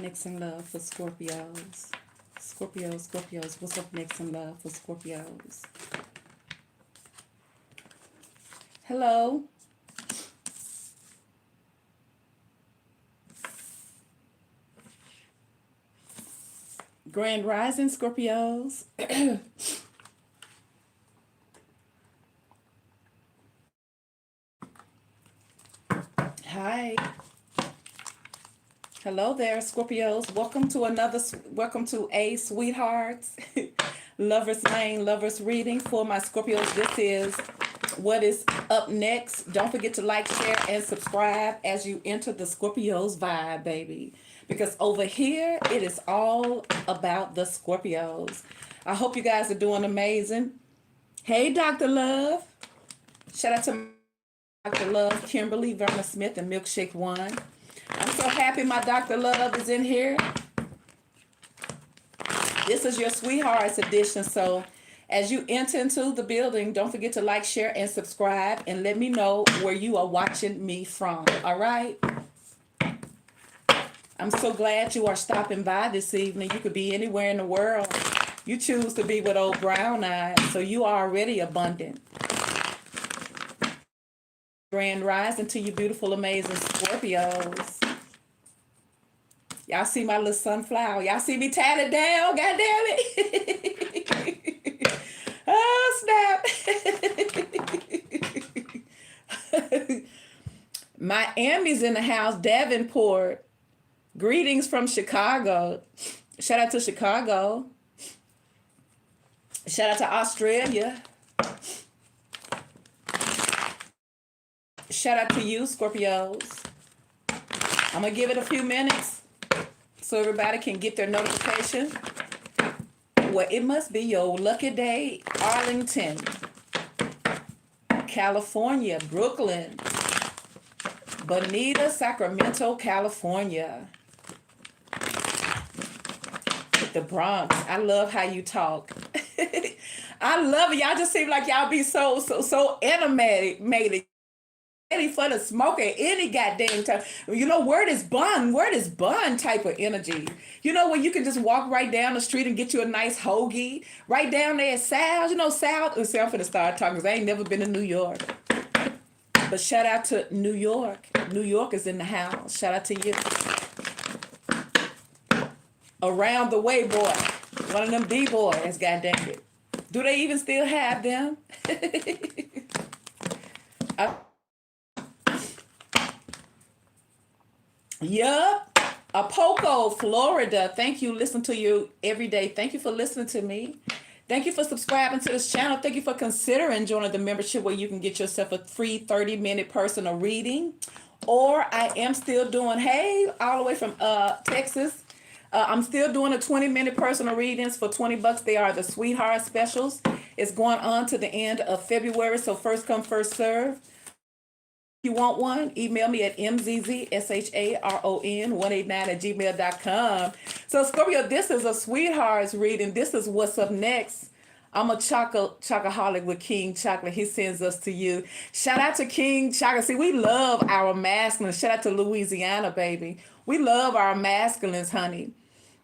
next in love for Scorpios? Scorpios, what's up next in love for Scorpios? Hello. Grand Rising, Scorpios. Hi. Hello there, Scorpios. Welcome to A Sweethearts, Lover's Lane, Lover's Reading for my Scorpios. This is what is up next. Don't forget to like, share, and subscribe as you enter the Scorpios vibe, baby. Because over here, it is all about the Scorpios. I hope you guys are doing amazing. Hey, Dr. Love. Shout out to Dr. Love, Kimberly, Verna Smith, and Milkshake One. I'm so happy my Dr. Love is in here. This is your Sweethearts edition. So as you enter into the building, don't forget to like, share, and subscribe. And let me know where you are watching me from. All right? I'm so glad you are stopping by this evening. You could be anywhere in the world. You choose to be with old Brown Eyes. So you are already abundant. Grand Rising to you beautiful, amazing Scorpios. Y'all see my little sunflower? Y'all see me tatted down? God damn it. Oh, snap. Miami's in the house. Davenport. Greetings from Chicago. Shout out to Chicago. Shout out to Australia. Shout out to you, Scorpios. I'm going to give it a few minutes so everybody can get their notification. Well, it must be your lucky day. Arlington, California, Brooklyn, Bonita, Sacramento, California. The Bronx. I love how you talk. I love it. Y'all just seem like y'all be so animated. Ready for the smoke at any goddamn time. You know, word is bun type of energy. You know, when you can just walk right down the street and get you a nice hoagie right down there at Sal's. You know, Sal. I'm finna start talking because I ain't never been to New York. But shout out to New York. New York is in the house. Shout out to you. Around the way, boy. One of them B-boys, goddamn it. Do they even still have them? Yup. Apopka, Florida. Thank you. Listen to you every day. Thank you for listening to me. Thank you for subscribing to this channel. Thank you for considering joining the membership where you can get yourself a free 30-minute personal reading. Or I am still doing, hey, all the way from Texas. I'm still doing a 20-minute personal readings for $20. They are the Sweetheart specials. It's going on to the end of February. So first come, first serve. If you want one, email me at mzzsharon189@gmail.com. So Scorpio, this is a Sweethearts reading. This is what's up next. I'm a chocoholic with King Chocolate. He sends us to you. Shout out to King Chocolate. See, we love our masculines. Shout out to Louisiana, baby. We love our masculines, honey.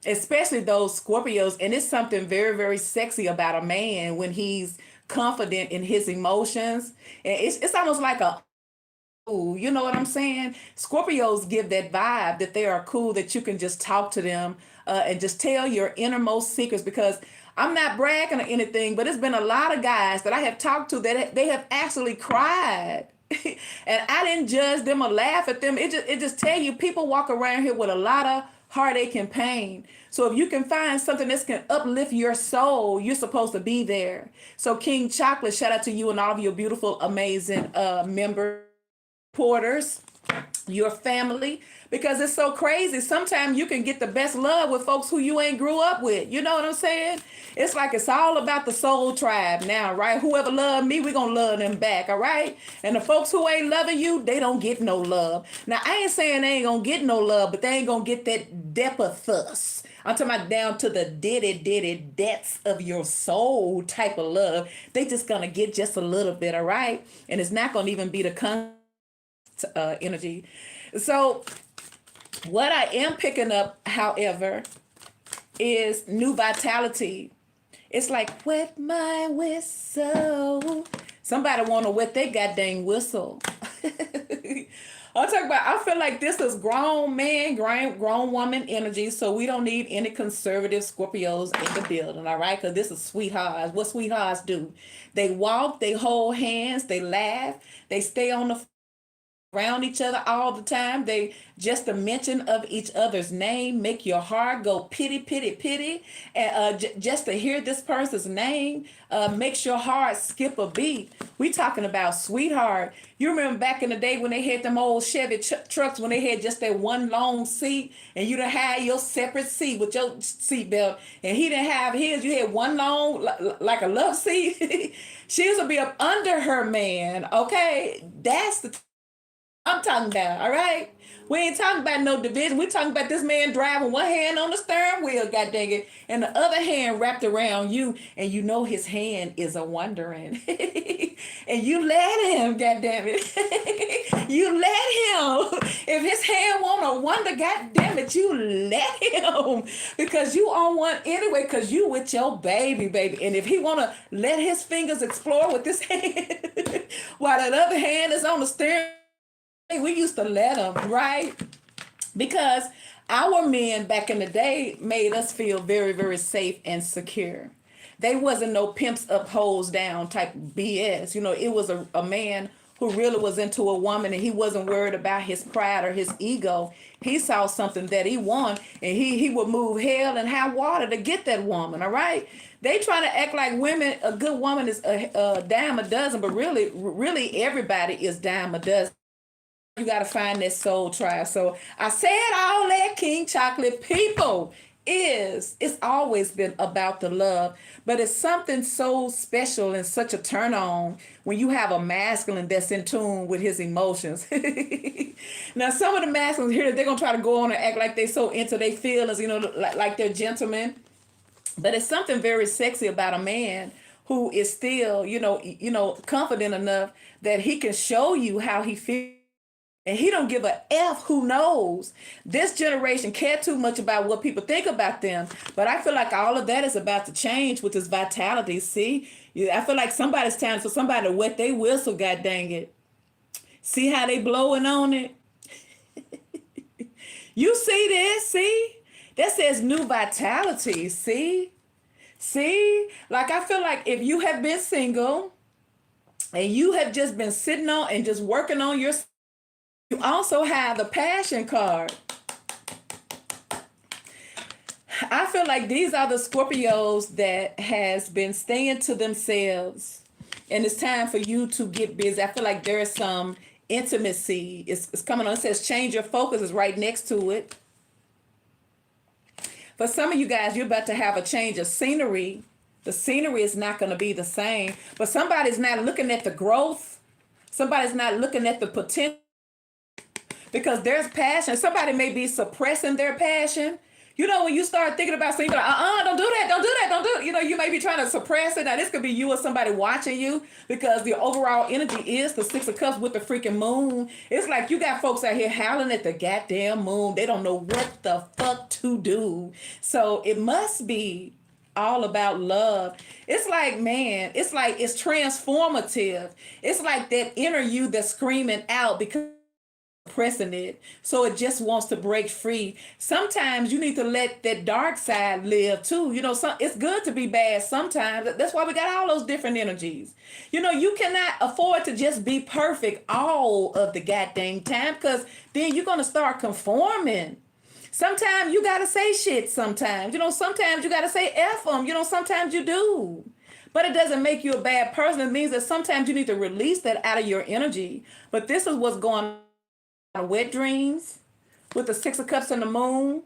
Especially those Scorpios. And it's something very, very sexy about a man when he's confident in his emotions. And it's almost like you know what I'm saying? Scorpios give that vibe that they are cool, that you can just talk to them and just tell your innermost secrets. Because I'm not bragging or anything, but it's been a lot of guys that I have talked to that they have actually cried. And I didn't judge them or laugh at them. It just tell you people walk around here with a lot of heartache and pain. So if you can find something that can uplift your soul, you're supposed to be there. So King Chocolate, shout out to you and all of your beautiful, amazing members, supporters, your family, because it's so crazy. Sometimes you can get the best love with folks who you ain't grew up with. You know what I'm saying? It's like it's all about the soul tribe now, right? Whoever loved me, we're going to love them back, all right? And the folks who ain't loving you, they don't get no love. Now, I ain't saying they ain't going to get no love, but they ain't going to get that depth of thus. I'm talking about down to the depths of your soul type of love. They just going to get just a little bit, all right? And it's not going to even be the energy. So What I am picking up, however, is new vitality. It's like, wet my whistle. Somebody want to wet their goddamn whistle. I'm talking about, I feel like this is grown man, grown woman energy, so we don't need any conservative Scorpios in the building, all right? Because this is sweethearts. What sweethearts do? They walk, they hold hands, they laugh, they stay on the around each other all the time. They just the mention of each other's name make your heart go pity, pity, pity. And just to hear this person's name makes your heart skip a beat. We talking about sweetheart. You remember back in the day when they had them old Chevy trucks when they had just that one long seat and you done had your separate seat with your seat belt and he didn't have his. You had one long like a love seat. She used to be up under her man. Okay, that's the I'm talking about, all right? We ain't talking about no division. We talking about this man driving one hand on the steering wheel, god dang it, and the other hand wrapped around you, and you know his hand is a wandering. And you let him, god damn it. You let him. If his hand want to wander, god damn it, you let him. Because you on one anyway, because you with your baby. And if he want to let his fingers explore with this hand, while that other hand is on the steering, we used to let them, right? Because our men back in the day made us feel very, very safe and secure. They wasn't no pimps up, hoes down type BS. You know, it was a man who really was into a woman and he wasn't worried about his pride or his ego. He saw something that he wanted and he would move hell and high water to get that woman, all right? They try to act like women, a good woman is a dime a dozen, but really everybody is dime a dozen. You got to find that soul tribe. So I said all that, King Chocolate people, it's always been about the love, but it's something so special and such a turn on when you have a masculine that's in tune with his emotions. Now, some of the masculines here, they're going to try to go on and act like they so into their feelings, you know, like they're gentlemen. But it's something very sexy about a man who is still, confident enough that he can show you how he feels. And he don't give a F who knows. This generation care too much about what people think about them. But I feel like all of that is about to change with this vitality. See? I feel like somebody's time for somebody to wet their whistle, god dang it. See how they blowing on it? You see this? See? That says new vitality. See? See? Like I feel like if you have been single and you have just been sitting on and just working on yourself, you also have the passion card. I feel like these are the Scorpios that has been staying to themselves. And it's time for you to get busy. I feel like there is some intimacy. It's coming on. It says change your focus is right next to it. For some of you guys, you're about to have a change of scenery. The scenery is not going to be the same. But somebody's not looking at the growth. Somebody's not looking at the potential. Because there's passion. Somebody may be suppressing their passion. You know, when you start thinking about something, you're like, don't do that, don't do that, don't do it. You know, you may be trying to suppress it. Now, this could be you or somebody watching you because the overall energy is the Six of Cups with the freaking moon. It's like you got folks out here howling at the goddamn moon. They don't know what the fuck to do. So it must be all about love. It's like, man, it's like it's transformative. It's like that inner you that's screaming out because pressing it, so it just wants to break free. Sometimes you need to let that dark side live too. You know, it's good to be bad sometimes. That's why we got all those different energies. You know, you cannot afford to just be perfect all of the goddamn time because then you're going to start conforming. Sometimes you got to say shit sometimes. You know, sometimes you got to say F them. You know, sometimes you do. But it doesn't make you a bad person. It means that sometimes you need to release that out of your energy. But this is what's going on. Wet dreams with the Six of Cups and the moon.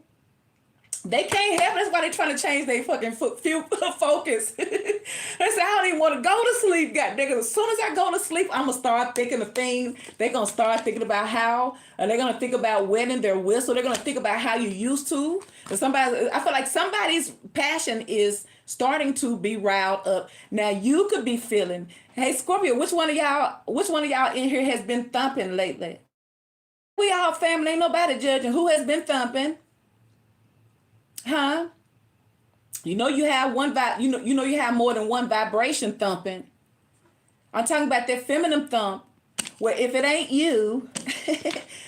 They can't help it. That's why they're trying to change their fucking focus. They say, I don't even want to go to sleep. God, as soon as I go to sleep, I'm going to start thinking of things. They're going to start thinking about how, and they're going to think about wetting their whistle. They're going to think about how you used to. And I feel like somebody's passion is starting to be riled up. Now you could be feeling, hey Scorpio, which one of y'all in here has been thumping lately? We all family, ain't nobody judging who has been thumping. Huh? You know you have you have more than one vibration thumping. I'm talking about that feminine thump. Where if it ain't you,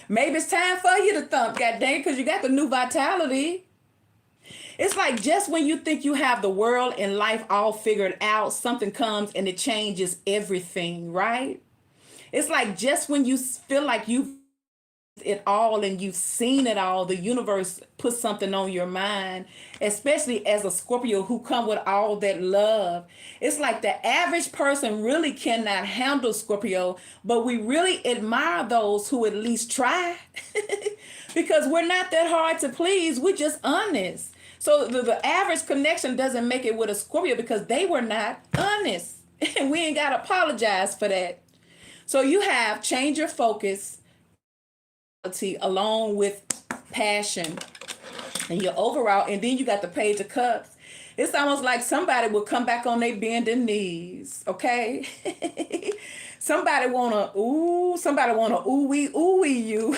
maybe it's time for you to thump, god dang, because you got the new vitality. It's like just when you think you have the world and life all figured out, something comes and it changes everything, right? It's like just when you feel like you've it all and you've seen it all, the universe puts something on your mind, especially as a Scorpio who come with all that love. It's like the average person really cannot handle Scorpio, but we really admire those who at least try because we're not that hard to please. We're just honest. So the average connection doesn't make it with a Scorpio because they were not honest. And we ain't got to apologize for that. So you have change your focus along with passion and your overall, and then you got the Page of Cups. It's almost like somebody will come back on their bending knees, okay? somebody wanna ooh-wee you.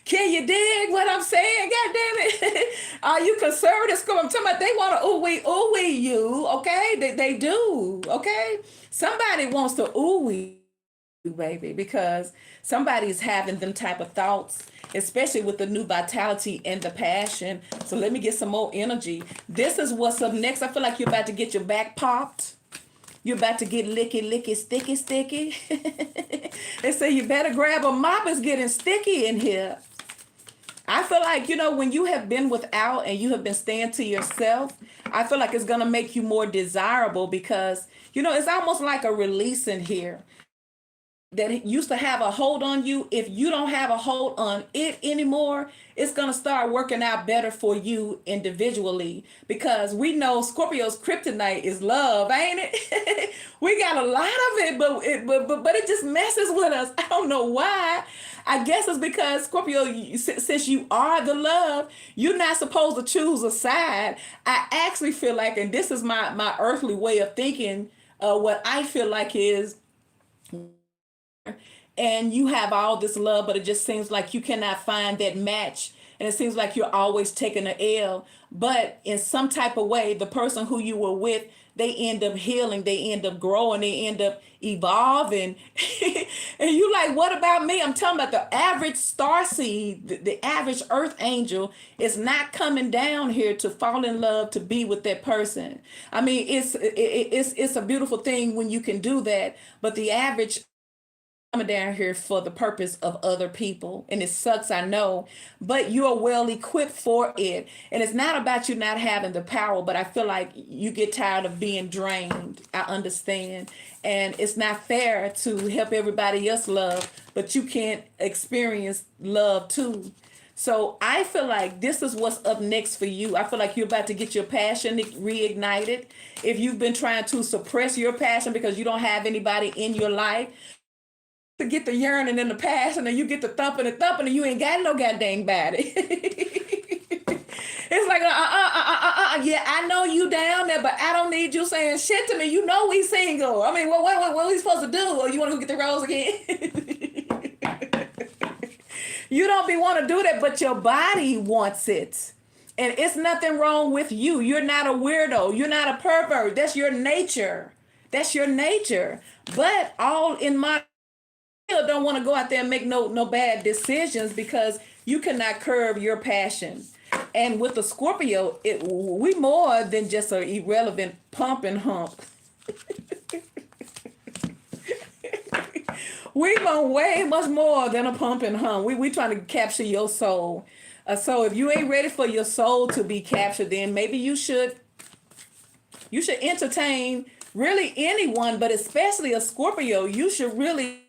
Can you dig what I'm saying? God damn it. Are you conservative? I'm talking about they want to ooh-wee you, okay? They do, okay? Somebody wants to ooh-wee you, baby, because somebody's having them type of thoughts, especially with the new vitality and the passion. So let me get some more energy. This is what's up next. I feel like you're about to get your back popped. You're about to get licky, sticky. They say you better grab a mop. It's getting sticky in here. I feel like, when you have been without and you have been staying to yourself, I feel like it's going to make you more desirable because, it's almost like a release in here that used to have a hold on you. If you don't have a hold on it anymore, it's going to start working out better for you individually because we know Scorpio's kryptonite is love, ain't it? We got a lot of it, but it just messes with us. I don't know why. I guess it's because Scorpio, since you are the love, you're not supposed to choose a side. I actually feel like, and this is my earthly way of thinking, what I feel like is, and you have all this love, but it just seems like you cannot find that match. And it seems like you're always taking an L. But in some type of way, the person who you were with, they end up healing, they end up growing, they end up evolving. And you like, what about me? I'm talking about the average starseed, the average earth angel is not coming down here to fall in love, to be with that person. I mean, it's a beautiful thing when you can do that. But the average coming down here for the purpose of other people, and it sucks, I know, but you are well equipped for it. And it's not about you not having the power, but I feel like you get tired of being drained. I understand, and it's not fair to help everybody else love, but you can't experience love too. So I feel like this is what's up next for you. I feel like you're about to get your passion reignited. If you've been trying to suppress your passion because you don't have anybody in your life to get the yearning and the passion, and you get the thumping and you ain't got no goddamn body. It's like, yeah, I know you down there, but I don't need you saying shit to me. You know we single. I mean, what are we supposed to do? Or you want to go get the rose again? You don't be want to do that, but your body wants it. And it's nothing wrong with you. You're not a weirdo. You're not a pervert. That's your nature. That's your nature. But all in my don't want to go out there and make no bad decisions because you cannot curb your passion. And with the Scorpio, we more than just an irrelevant pump and hump. We want way much more than a pump and hump. We trying to capture your soul. So if you ain't ready for your soul to be captured, then maybe you should entertain really anyone, but especially a Scorpio. You should really,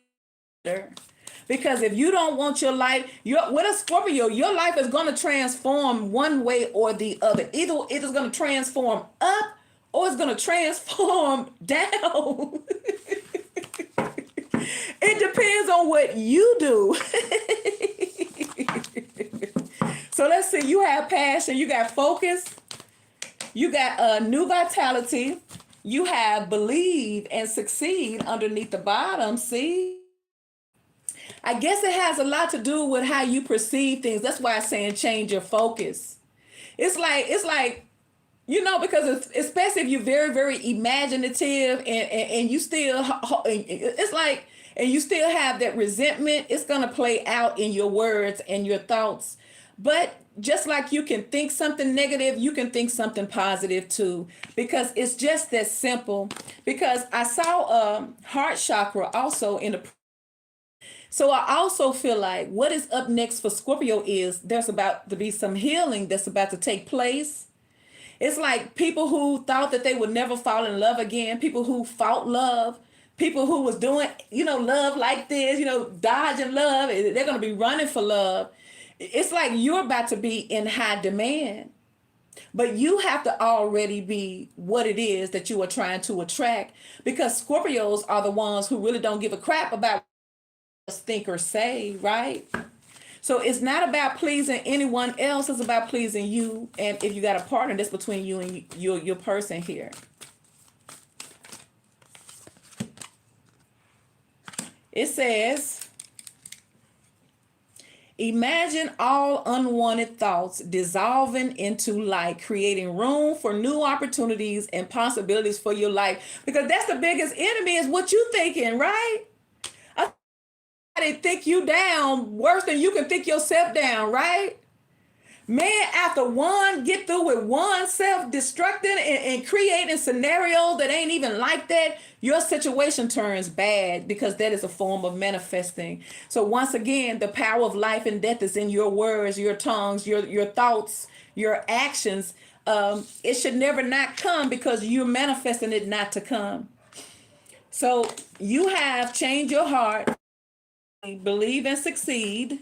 because if you don't want your life, with a Scorpio, your life is going to transform one way or the other. Either it is going to transform up or it's going to transform down. It depends on what you do. So let's see, you have passion, you got focus, you got new vitality, You have believe and succeed underneath the bottom. See, I guess it has a lot to do with how you perceive things. That's why I'm saying change your focus. It's like, because especially if you're very, very imaginative and you still, it's like, and you still have that resentment, it's going to play out in your words and your thoughts. But just like you can think something negative, you can think something positive too, because it's just that simple. Because I saw heart chakra also in the. So I also feel like what is up next for Scorpio is there's about to be some healing that's about to take place. It's like people who thought that they would never fall in love again, people who fought love, people who was doing, love like this, dodging love, they're going to be running for love. It's like you're about to be in high demand, but you have to already be what it is that you are trying to attract, because Scorpios are the ones who really don't give a crap about what others think or say, right? So it's not about pleasing anyone else. It's about pleasing you. And if you got a partner, that's between you and your person here. It says, imagine all unwanted thoughts dissolving into light, creating room for new opportunities and possibilities for your life. Because that's the biggest enemy, is what you thinking, right? They think you down worse than you can think yourself down, right? Man, after one get through with one self-destructing and creating scenarios that ain't even like that, your situation turns bad, because that is a form of manifesting. So once again, the power of life and death is in your words, your tongues, your thoughts, your actions. It should never not come, because you're manifesting it not to come. So you have changed your heart, believe and succeed.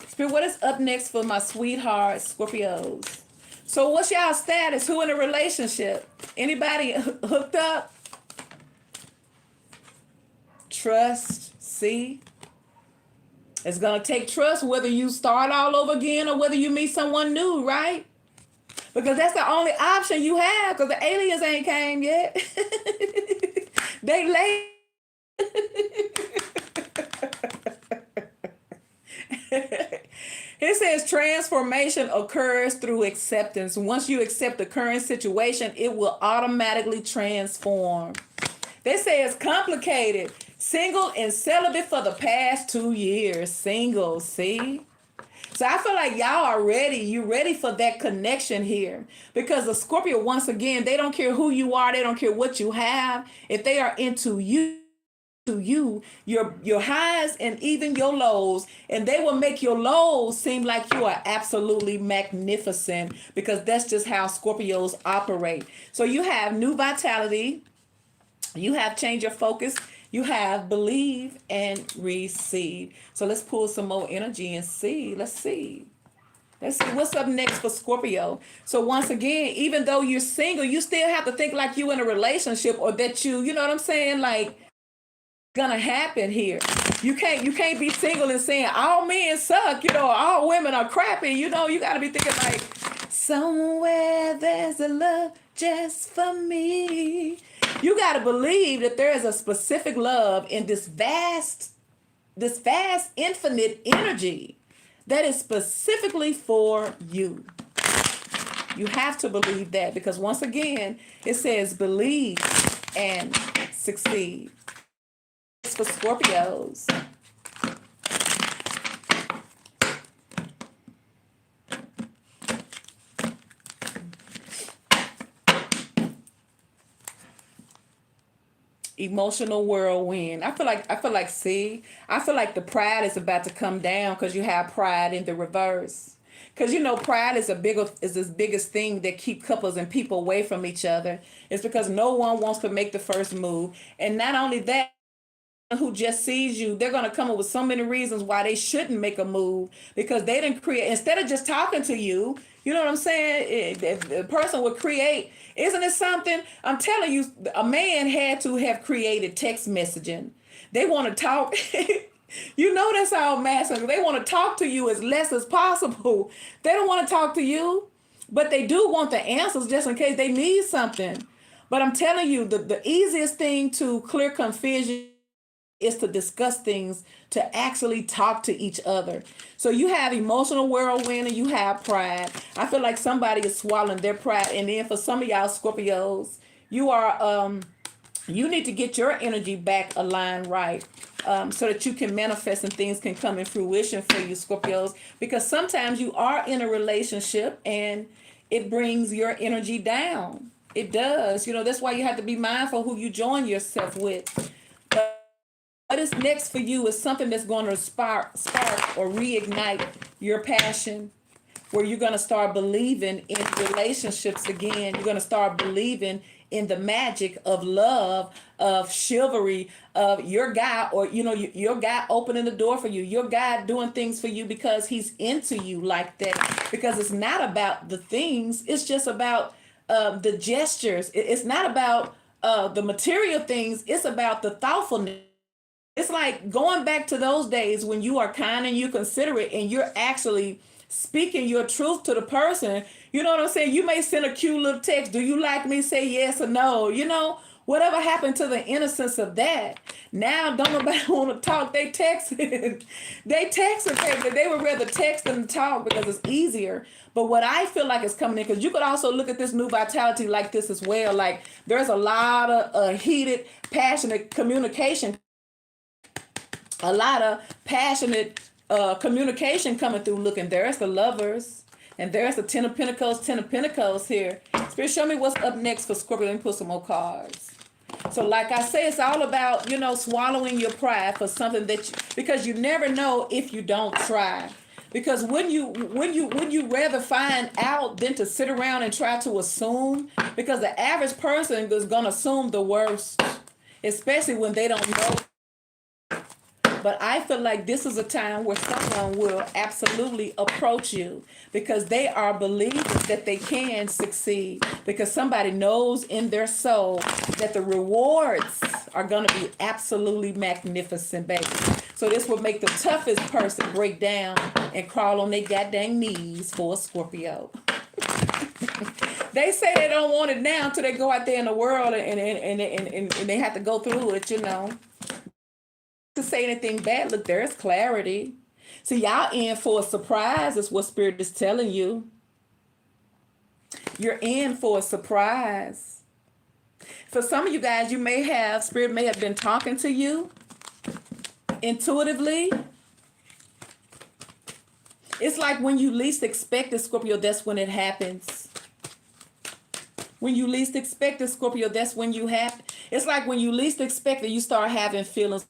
Spirit, what is up next for my sweetheart Scorpios? So what's y'all status? Who in a relationship? Anybody hooked up? Trust. See? It's going to take trust, whether you start all over again or whether you meet someone new, right? Because that's the only option you have, because the aliens ain't came yet. They late. It says transformation occurs through acceptance. Once you accept the current situation, it will automatically transform. They say it's complicated. Single and celibate for the past 2 years. Single, see? So I feel like y'all are ready. You're ready for that connection here. Because the Scorpio, once again, they don't care who you are. They don't care what you have. If they are into you, your highs and even your lows, and they will make your lows seem like you are absolutely magnificent, because that's just how Scorpios operate. So you have new vitality, you have change your focus, you have believe and receive. So let's pull some more energy and see. Let's see what's up next for Scorpio. So once again, even though you're single, you still have to think like you in a relationship, or that you know what I'm saying, like gonna happen here. You can't be single and saying all men suck, all women are crappy. You got to be thinking like, somewhere there's a love just for me. You got to believe that there is a specific love in this vast infinite energy that is specifically for you. You have to believe that, because once again, it says believe and succeed. It's for Scorpios. Emotional whirlwind. I feel like the pride is about to come down, because you have pride in the reverse. Because pride is this biggest thing that keep couples and people away from each other. It's because no one wants to make the first move. And not only that, who just sees you, they're going to come up with so many reasons why they shouldn't make a move, because they didn't create, instead of just talking to you, you know what I'm saying? The person would create. Isn't it something? I'm telling you, a man had to have created text messaging. They want to talk. That's all masculine. They want to talk to you as less as possible. They don't want to talk to you. But they do want the answers just in case they need something. But I'm telling you, the easiest thing to clear confusion is to discuss things, to actually talk to each other. So you have emotional whirlwind and you have pride. I feel like somebody is swallowing their pride. And then for some of y'all Scorpios, you are you need to get your energy back aligned right, so that you can manifest and things can come in fruition for you Scorpios, because sometimes you are in a relationship and it brings your energy down. It does. That's why you have to be mindful who you join yourself with. What is next for you is something that's going to spark or reignite your passion, where you're going to start believing in relationships again. You're going to start believing in the magic of love, of chivalry, of your guy, or your guy opening the door for you, your guy doing things for you because he's into you like that. Because it's not about the things, it's just about the gestures. It's not about the material things, it's about the thoughtfulness. It's like going back to those days when you are kind and you considerate and you're actually speaking your truth to the person. You know what I'm saying? You may send a cute little text. Do you like me? Say yes or no. Whatever happened to the innocence of that? Now, don't nobody want to talk. They text. They text and they would rather text than talk because it's easier. But what I feel like is coming in, because you could also look at this new vitality like this as well. Like there's a lot of heated, passionate communication. A lot of passionate communication coming through. Looking, there's the Lovers, and there's the Ten of Pentacles here. Spirit, show me what's up next for Scorpio. Let me put some more cards. So like I say, it's all about, swallowing your pride for something because you never know if you don't try. Because when you rather find out than to sit around and try to assume, because the average person is going to assume the worst, especially when they don't know. But I feel like this is a time where someone will absolutely approach you because they are believing that they can succeed, because somebody knows in their soul that the rewards are going to be absolutely magnificent, baby. So this will make the toughest person break down and crawl on their goddamn knees for a Scorpio. They say they don't want it now until they go out there in the world and they have to go through it, To say anything bad, look, there's clarity. See, y'all in for a surprise is what Spirit is telling you. You're in for a surprise. For some of you guys, Spirit may have been talking to you intuitively. It's like when you least expect it, Scorpio, that's when it happens. When you least expect it, Scorpio, that's when you have. It's like when you least expect it, you start having feelings.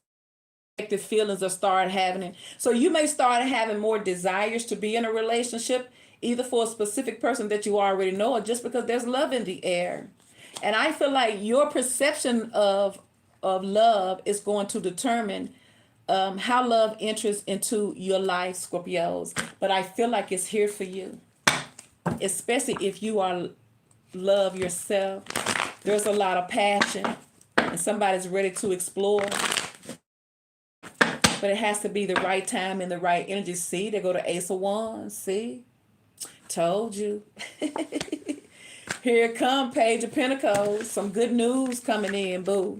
Feelings or start having it. So you may start having more desires to be in a relationship, either for a specific person that you already know or just because there's love in the air. And I feel like your perception of love is going to determine how love enters into your life, Scorpios. But I feel like it's here for you, especially if you are love yourself. There's a lot of passion and somebody's ready to explore. But it has to be the right time and the right energy. See, they go to Ace of Wands. See? Told you. Here it come, Page of Pentacles. Some good news coming in, boo.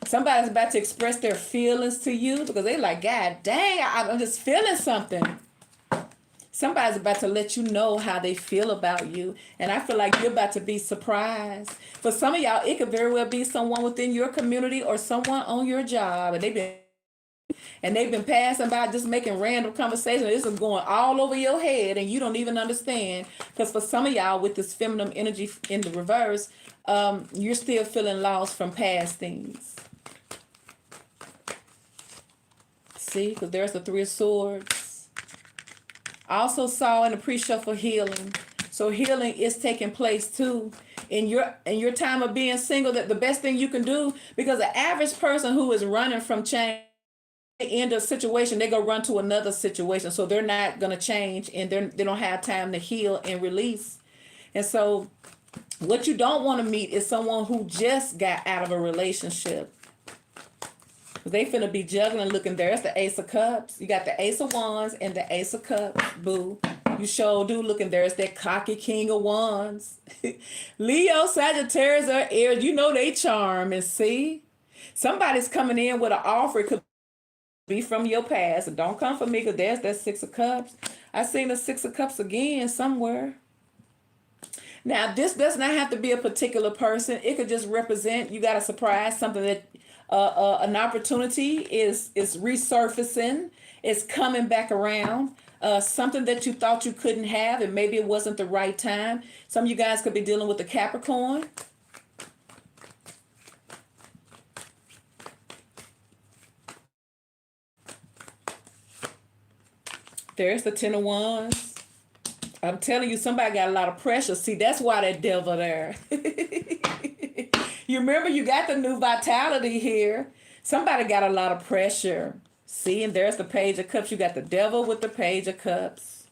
Somebody's about to express their feelings to you because they like, God dang, I'm just feeling something. Somebody's about to let you know how they feel about you. And I feel like you're about to be surprised. For some of y'all, it could very well be someone within your community or someone on your job. And they've been passing by just making random conversations. This is going all over your head and you don't even understand. Because for some of y'all with this feminine energy in the reverse, you're still feeling lost from past things. See, because there's the Three of Swords. I also saw in the pre-shuffle healing. So healing is taking place too. In your time of being single, that the best thing you can do, because the average person who is running from change, end a situation, they go run to another situation, so they're not going to change and they don't have time to heal and release. And so what you don't want to meet is someone who just got out of a relationship. They finna be juggling. Looking, there's the Ace of Cups. You got the Ace of Wands and the Ace of Cups, boo. You sure do. Look, and there's that cocky king of wands. Leo, Sagittarius, or Aries, you know they charm. And see, somebody's coming in with an offer. It could be from your past. And don't come for me because there's that Six of Cups. I seen the Six of Cups again somewhere. Now, this does not have to be a particular person. It could just represent you got a surprise, something that an opportunity is resurfacing, is coming back around. Something that you thought you couldn't have, and maybe it wasn't the right time. Some of you guys could be dealing with the Capricorn. There's the Ten of Wands. I'm telling you, somebody got a lot of pressure. See, that's why that devil there. You remember you got the new vitality here. Somebody got a lot of pressure. See, and there's the Page of Cups. You got the devil with the Page of Cups.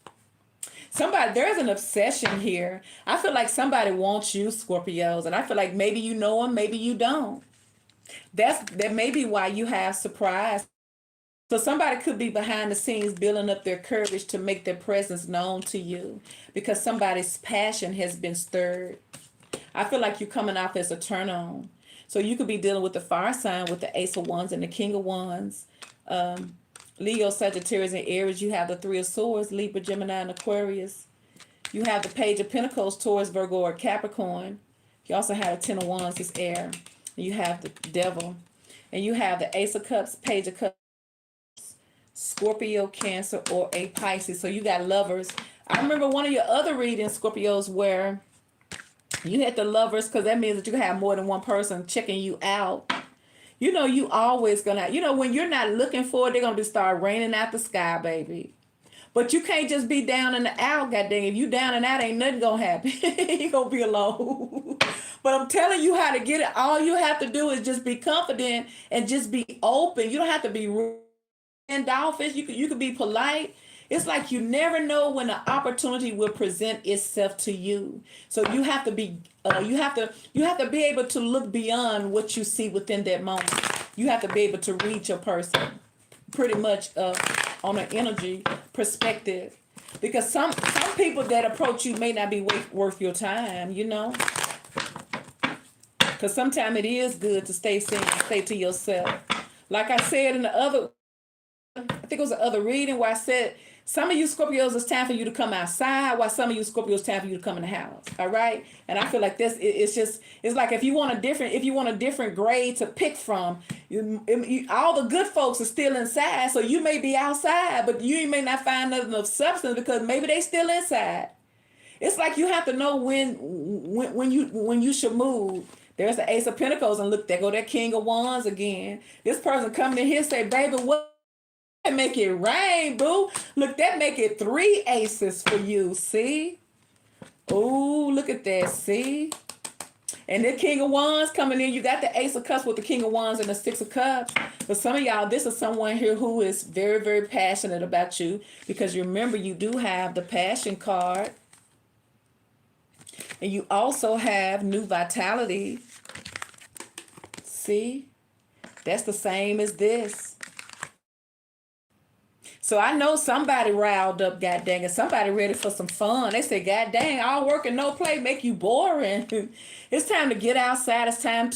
There's an obsession here. I feel like somebody wants you, Scorpios. And I feel like maybe you know them, maybe you don't. That may be why you have surprise. So somebody could be behind the scenes building up their courage to make their presence known to you because somebody's passion has been stirred. I feel like you're coming off as a turn on. So you could be dealing with the fire sign with the Ace of Wands and the King of Wands. Leo, Sagittarius, and Aries. You have the Three of Swords, Libra, Gemini, and Aquarius. You have the Page of Pentacles, Taurus, Virgo, or Capricorn. You also have the Ten of Wands, this air. And you have the Devil. And you have the Ace of Cups, Page of Cups, Scorpio, Cancer, or a Pisces. So you got lovers. I remember one of your other readings, Scorpios, where you had the lovers, because that means that you have more than one person checking you out. You know, you always gonna, when you're not looking for it, they're gonna start raining out the sky, baby. But you can't just be down and out, goddamn. If you down and out, ain't nothing gonna happen. You're gonna be alone. But I'm telling you how to get it. All you have to do is just be confident and just be open. You don't have to be standoffish. You could be polite. It's like you never know when an opportunity will present itself to you. So you have to be you have to be able to look beyond what you see within that moment. You have to be able to read your person pretty much on an energy perspective, because some people that approach you may not be worth your time, because sometimes it is good to stay single, stay to yourself. Like I said in the other, I think it was the other reading where I said, some of you Scorpios, it's time for you to come outside, while some of you Scorpios, it's time for you to come in the house. All right. And I feel like this, it's like if you want a different grade to pick from, all the good folks are still inside. So you may be outside, but you may not find nothing of substance because maybe they still inside. It's like you have to know when you should move. There's the Ace of Pentacles, and look, there go that King of Wands again. This person coming in here say, baby, what? That make it rain, boo. Look, that make it 3 aces for you. See? Oh, look at that. See? And the King of Wands coming in. You got the Ace of Cups with the King of Wands and the Six of Cups. For some of y'all, this is someone here who is very, very passionate about you, because you remember you do have the Passion card. And you also have new vitality. See? That's the same as this. So I know somebody riled up, god dang it. Somebody ready for some fun. They say, god dang, all work and no play make you boring. It's time to get outside. It's time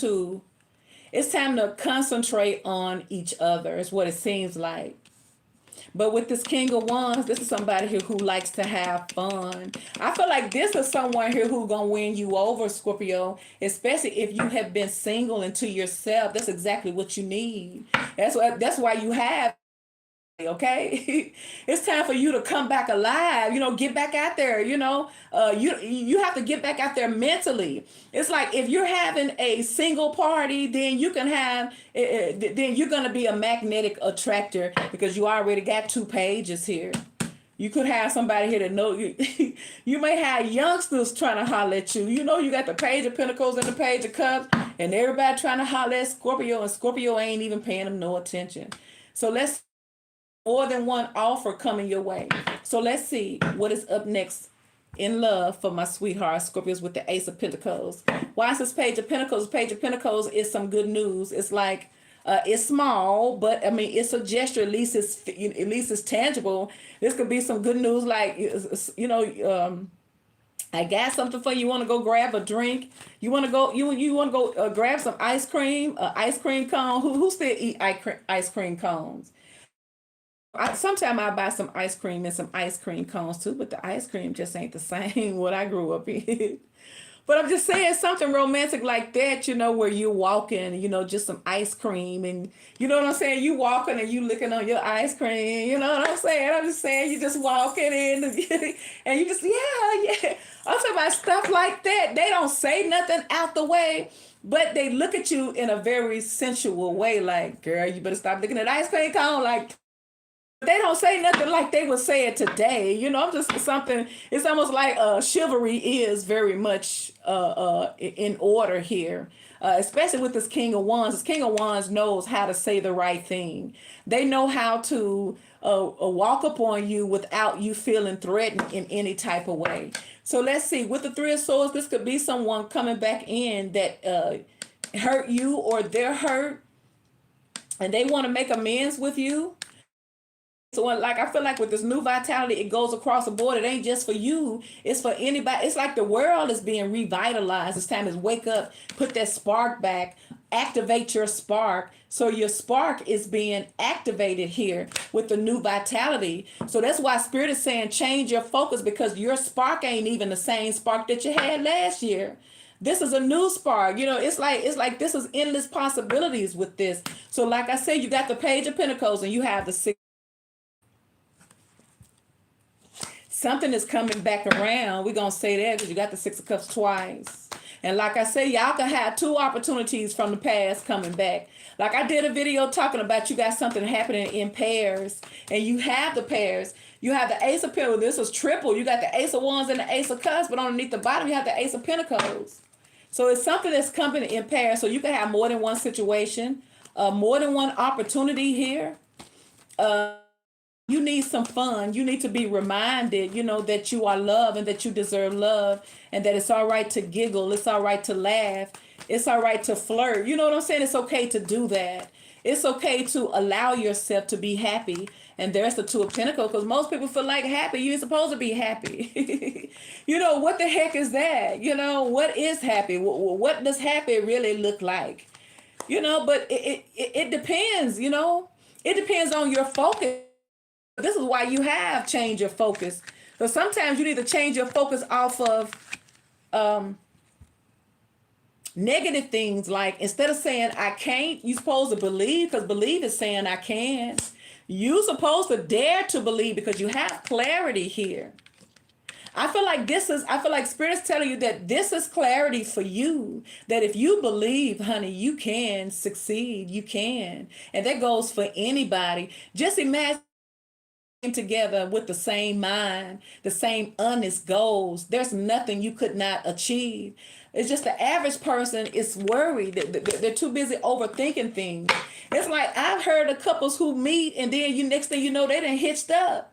to concentrate on each other, is what it seems like. But with this King of Wands, this is somebody here who likes to have fun. I feel like this is someone here who's going to win you over, Scorpio, especially if you have been single and to yourself. That's exactly what you need. That's why you have. Okay, it's time for you to come back alive. Get back out there. You have to get back out there mentally. It's like if you're having a single party, then you can have. Then you're gonna be a magnetic attractor because you already got 2 pages here. You could have somebody here that know you. You may have youngsters trying to holler at you. You got the Page of Pentacles and the Page of Cups, and everybody trying to holler at Scorpio, and Scorpio ain't even paying them no attention. So let's. More than one offer coming your way. So let's see what is up next in love for my sweetheart Scorpios with the Ace of Pentacles. Why is this Page of Pentacles? Page of Pentacles is some good news. It's like It's small, but I mean, it's a gesture. At least it's tangible. This could be some good news, like I got something for you. You want to go grab a drink? You want to go? You want to go grab some ice cream? Ice cream cone? Who still eat ice cream cones? Sometimes I buy some ice cream and some ice cream cones too, but the ice cream just ain't the same what I grew up in. But I'm just saying something romantic like that, where you're walking, just some ice cream, and you know what I'm saying? You walking and you looking on your ice cream, you know what I'm saying? I'm just saying you just walking in and you just, yeah. I'm talking about stuff like that. They don't say nothing out the way, but they look at you in a very sensual way, like, girl, you better stop looking at ice cream cone, like, they don't say nothing like they would say it today. I'm just something, it's almost like chivalry is very much in order here, especially with this King of Wands. This King of Wands knows how to say the right thing. They know how to walk upon you without you feeling threatened in any type of way. So let's see, with the Three of Swords, this could be someone coming back in that hurt you, or they're hurt and they want to make amends with you. So like, I feel like with this new vitality, it goes across the board. It ain't just for you. It's for anybody. It's like the world is being revitalized. It's time to wake up, put that spark back, activate your spark. So your spark is being activated here with the new vitality. So that's why Spirit is saying change your focus, because your spark ain't even the same spark that you had last year. This is a new spark. It's like this is endless possibilities with this. So like I said, you got the Page of Pentacles and you have the Six. Something is coming back around. We're going to say that because you got the Six of Cups twice. And like I say, y'all can have two opportunities from the past coming back. Like I did a video talking about, you got something happening in pairs, and you have the pairs. You have the Ace of Pentacles. This is triple. You got the Ace of Wands and the Ace of Cups, but underneath the bottom, you have the Ace of Pentacles. So it's something that's coming in pairs. So you can have more than one situation, more than one opportunity here. You need some fun. You need to be reminded, that you are loved and that you deserve love, and that it's all right to giggle. It's all right to laugh. It's all right to flirt. You know what I'm saying? It's okay to do that. It's okay to allow yourself to be happy. And there's the Two of Pentacles, because most people feel like happy. You're supposed to be happy. What the heck is that? What is happy? What does happy really look like? But it depends, It depends on your focus. This is why you have change your focus. So sometimes you need to change your focus off of negative things. Like, instead of saying I can't, you're supposed to believe, because believe is saying I can. You're supposed to dare to believe, because you have clarity here. I feel like Spirit's telling you that this is clarity for you. That if you believe, honey, you can succeed. You can. And that goes for anybody. Just imagine together with the same mind, the same honest goals. There's nothing you could not achieve. It's just the average person is worried. They're too busy overthinking things. It's like, I've heard of couples who meet and then next thing you know, they done hitched up.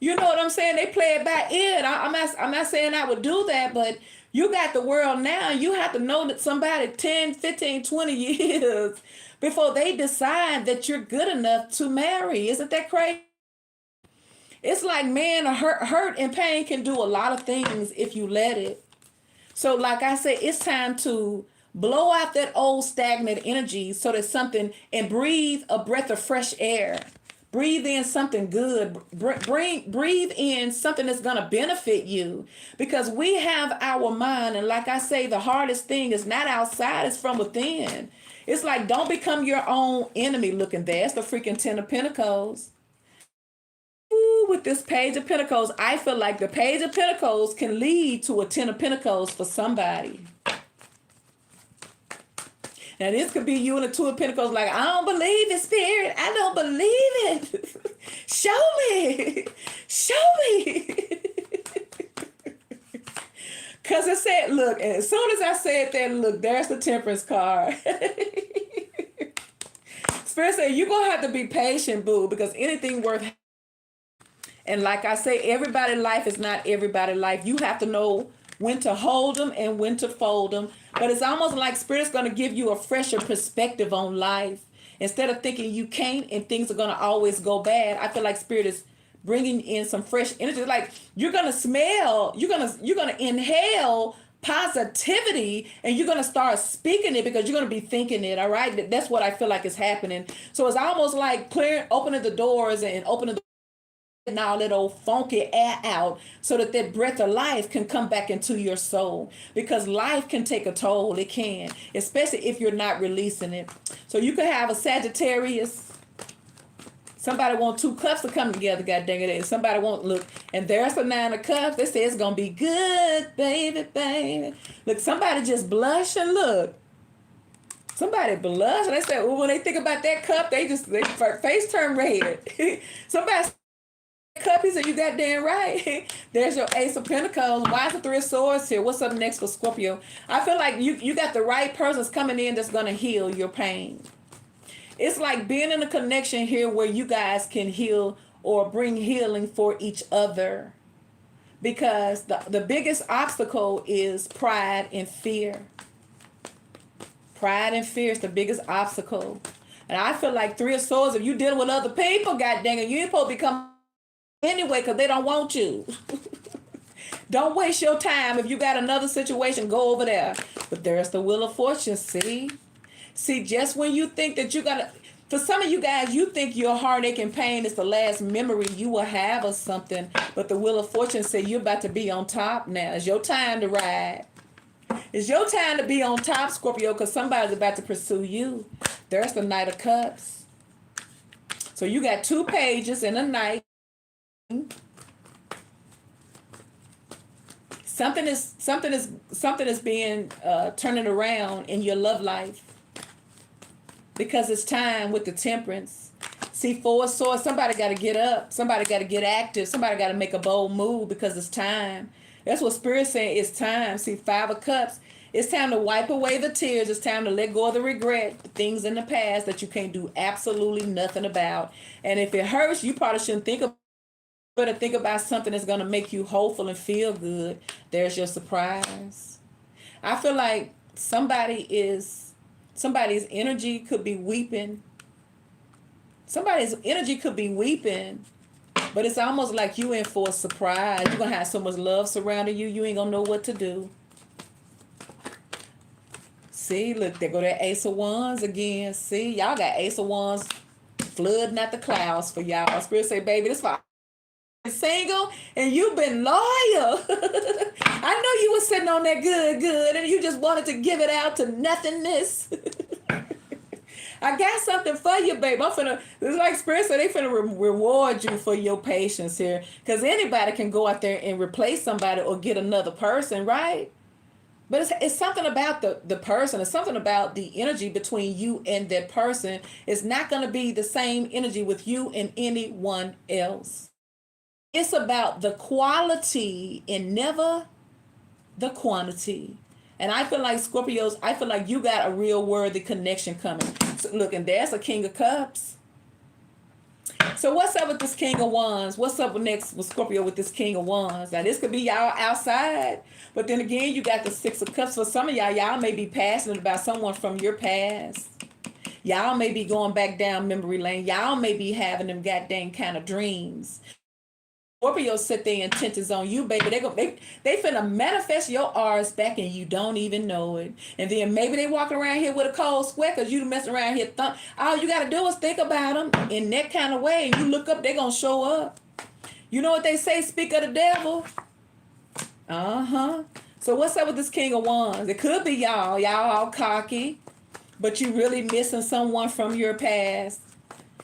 You know what I'm saying? They play it by ear. I'm not saying I would do that, but you got the world now. You have to know that somebody 10, 15, 20 years before they decide that you're good enough to marry. Isn't that crazy? It's like, man, hurt and pain can do a lot of things if you let it. So like I said, it's time to blow out that old stagnant energy so that something, and breathe a breath of fresh air. Breathe in something good. Breathe in something that's going to benefit you, because we have our mind. And like I say, the hardest thing is not outside, it's from within. It's like, don't become your own enemy looking there. It's the freaking Ten of Pentacles. Ooh, with this Page of Pentacles, I feel like the Page of Pentacles can lead to a Ten of Pentacles for somebody. Now, this could be you and the Two of Pentacles, like, I don't believe it, Spirit. I don't believe it. Show me. Show me. Because it said, look, and as soon as I said that, look, there's the Temperance card. Spirit said, you're going to have to be patient, boo, because anything worth. And like I say, everybody's life is not everybody's life. You have to know when to hold them and when to fold them. But it's almost like Spirit's going to give you a fresher perspective on life. Instead of thinking you can't and things are going to always go bad, I feel like Spirit is bringing in some fresh energy. Like you're going to smell, you're going to inhale positivity, and you're going to start speaking it because you're going to be thinking it. All right. That's what I feel like is happening. So it's almost like opening the doors and opening the and all that old funky air out so that breath of life can come back into your soul, because life can take a toll. It can, especially if you're not releasing it. So you could have a Sagittarius. Somebody want 2 cups to come together, god dang it. Somebody want, look, and there's the 9 of cups. They say it's gonna be good, baby, baby. Look, somebody just blush and look. Somebody blush and they say, oh, when they think about that cup, they face turn red. Somebody cup, he said, you goddamn right. There's your Ace of Pentacles. Why is the 3 of Swords here? What's up next for Scorpio? I feel like you got the right persons coming in that's going to heal your pain. It's like being in a connection here where you guys can heal or bring healing for each other. Because the biggest obstacle is pride and fear. Pride and fear is the biggest obstacle. And I feel like 3 of Swords, if you dealing with other people, god dang it, you ain't supposed to become anyway, because they don't want you. Don't waste your time. If you got another situation, go over there. But there's the Wheel of Fortune. See, just when you think that you gotta, for some of you guys, you think your heartache and pain is the last memory you will have of something. But the Wheel of Fortune say you're about to be on top now. It's your time to ride. It's your time to be on top, Scorpio, because somebody's about to pursue you. There's the Knight of Cups. So you got 2 pages in a night. Something is being turning around in your love life, because it's time with the Temperance. See, 4 of Swords, somebody got to get up, somebody got to get active, somebody got to make a bold move, because it's time. That's what Spirit's saying. It's time. See, 5 of Cups, it's time to wipe away the tears. It's time to let go of the regret, the things in the past that you can't do absolutely nothing about. And if it hurts, you probably shouldn't think about. Better think about something that's going to make you hopeful and feel good. There's your surprise. I feel like somebody's energy could be weeping. Somebody's energy could be weeping, but it's almost like you in for a surprise. You're going to have so much love surrounding you, you ain't going to know what to do. See, look, there go that Ace of Wands again. See, y'all got Ace of Wands flooding out the clouds for y'all. Spirit say, baby, this for single and you've been loyal. I know you were sitting on that good and you just wanted to give it out to nothingness. I got something for you, babe. It's like Spirit said, they finna reward you for your patience here, because anybody can go out there and replace somebody or get another person, right? But it's something about the person. It's something about the energy between you and that person. It's not going to be the same energy with you and anyone else. It's about the quality and never the quantity. And I feel like Scorpios, I feel like you got a real worthy connection coming. So look, and there's a King of Cups. So what's up with this King of Wands? What's up next with Scorpio with this King of Wands? Now this could be y'all outside, but then again, you got the 6 of Cups. For some of y'all may be passionate about someone from your past. Y'all may be going back down memory lane. Y'all may be having them goddamn kind of dreams. Scorpio set their intentions on you, baby. They finna manifest your R's back and you don't even know it. And then maybe they walking around here with a cold sweat because you messing around here. All you got to do is think about them in that kind of way. And you look up, they going to show up. You know what they say? Speak of the devil. So what's up with this King of Wands? It could be y'all. Y'all all cocky, but you really missing someone from your past.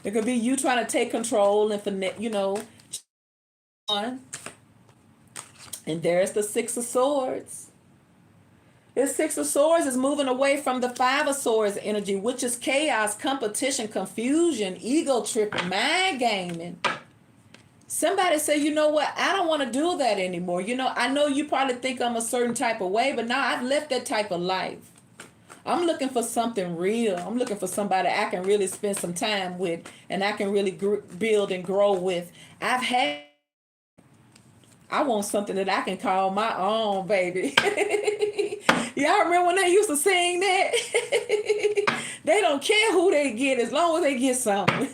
It could be you trying to take control and and there's the 6 of Swords. This 6 of Swords is moving away from the 5 of Swords energy, which is chaos, competition, confusion, ego tripping, mind gaming. Somebody say, you know what? I don't want to do that anymore. I know you probably think I'm a certain type of way, but now I've left that type of life. I'm looking for something real. I'm looking for somebody I can really spend some time with and I can really build and grow with. I've had I want something that I can call my own, baby. Y'all remember when they used to sing that? They don't care who they get as long as they get something.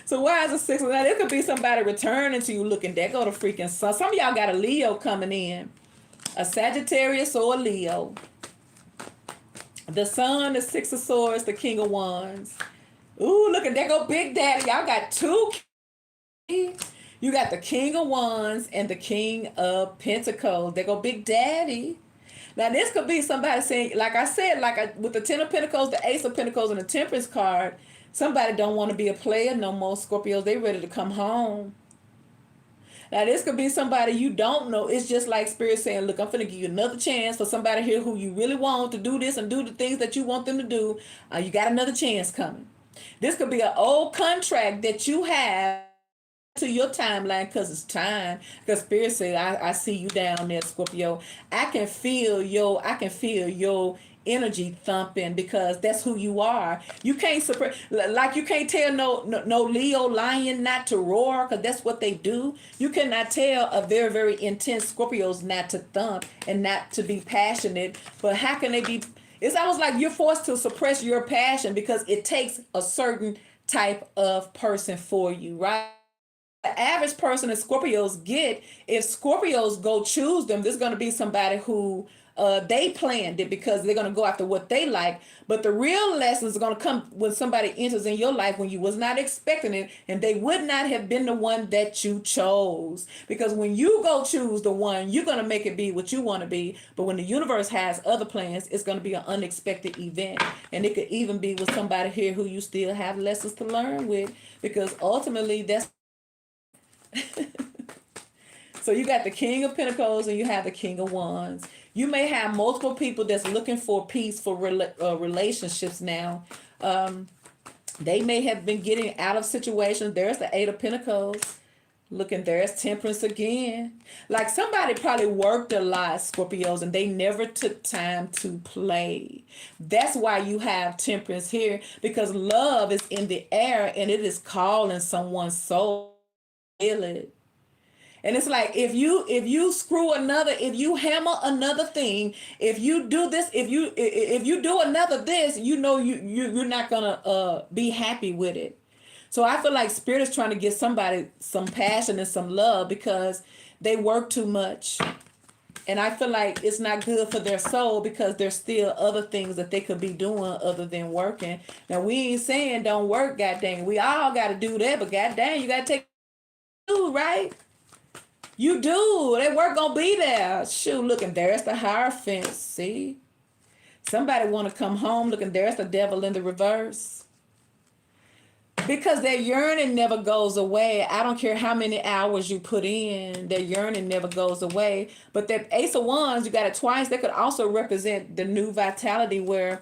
So why is it 6? Now, it could be somebody returning to you looking. There go the freaking sun. Some of y'all got a Leo coming in. A Sagittarius or a Leo. The sun, the 6 of swords, the king of wands. Ooh, look at there go Big Daddy. Y'all got 2. You got the king of wands and the king of pentacles. There go Big Daddy. Now this could be somebody saying, like I said, with the 10 of pentacles, the ace of pentacles, and the temperance card, somebody don't want to be a player no more, Scorpios. They ready to come home. Now this could be somebody you don't know. It's just like Spirit saying, look, I'm finna give you another chance for somebody here who you really want to do this and do the things that you want them to do. You got another chance coming. This could be an old contract that you have to your timeline because it's time. Because Spirit said, I see you down there, Scorpio. I can feel your energy thumping because that's who you are. You can't suppress, like you can't tell no Leo lion not to roar because that's what they do. You cannot tell a very, very intense Scorpios not to thump and not to be passionate. But how can they be? It's almost like you're forced to suppress your passion because it takes a certain type of person for you, right? The average person that Scorpios get, if Scorpios go choose them, there's going to be somebody who they planned it because they're going to go after what they like. But the real lessons are going to come when somebody enters in your life when you was not expecting it, and they would not have been the one that you chose. Because when you go choose the one, you're going to make it be what you want to be. But when the universe has other plans, it's going to be an unexpected event. And it could even be with somebody here who you still have lessons to learn with, because ultimately that's so you got the king of pentacles and you have the king of wands. You may have multiple people that's looking for peace for relationships now. They may have been getting out of situations. There's the 8 of pentacles. Looking, there's temperance again. Like somebody probably worked a lot, Scorpios, and they never took time to play. That's why you have temperance here, because love is in the air and it is calling someone's soul. Feel it. And it's like if you screw another, if you hammer another thing, if you do this, if you do another this, you know you're not gonna be happy with it. So I feel like Spirit is trying to get somebody some passion and some love because they work too much. And I feel like it's not good for their soul because there's still other things that they could be doing other than working. Now we ain't saying don't work, god dang. We all gotta do that, but god dang, you gotta take right? You do. That work gonna be there. Shoot, looking there's the Hierophant. See? Somebody want to come home. Looking there's the devil in the reverse. Because their yearning never goes away. I don't care how many hours you put in. Their yearning never goes away. But that Ace of Wands, you got it twice. That could also represent the new vitality where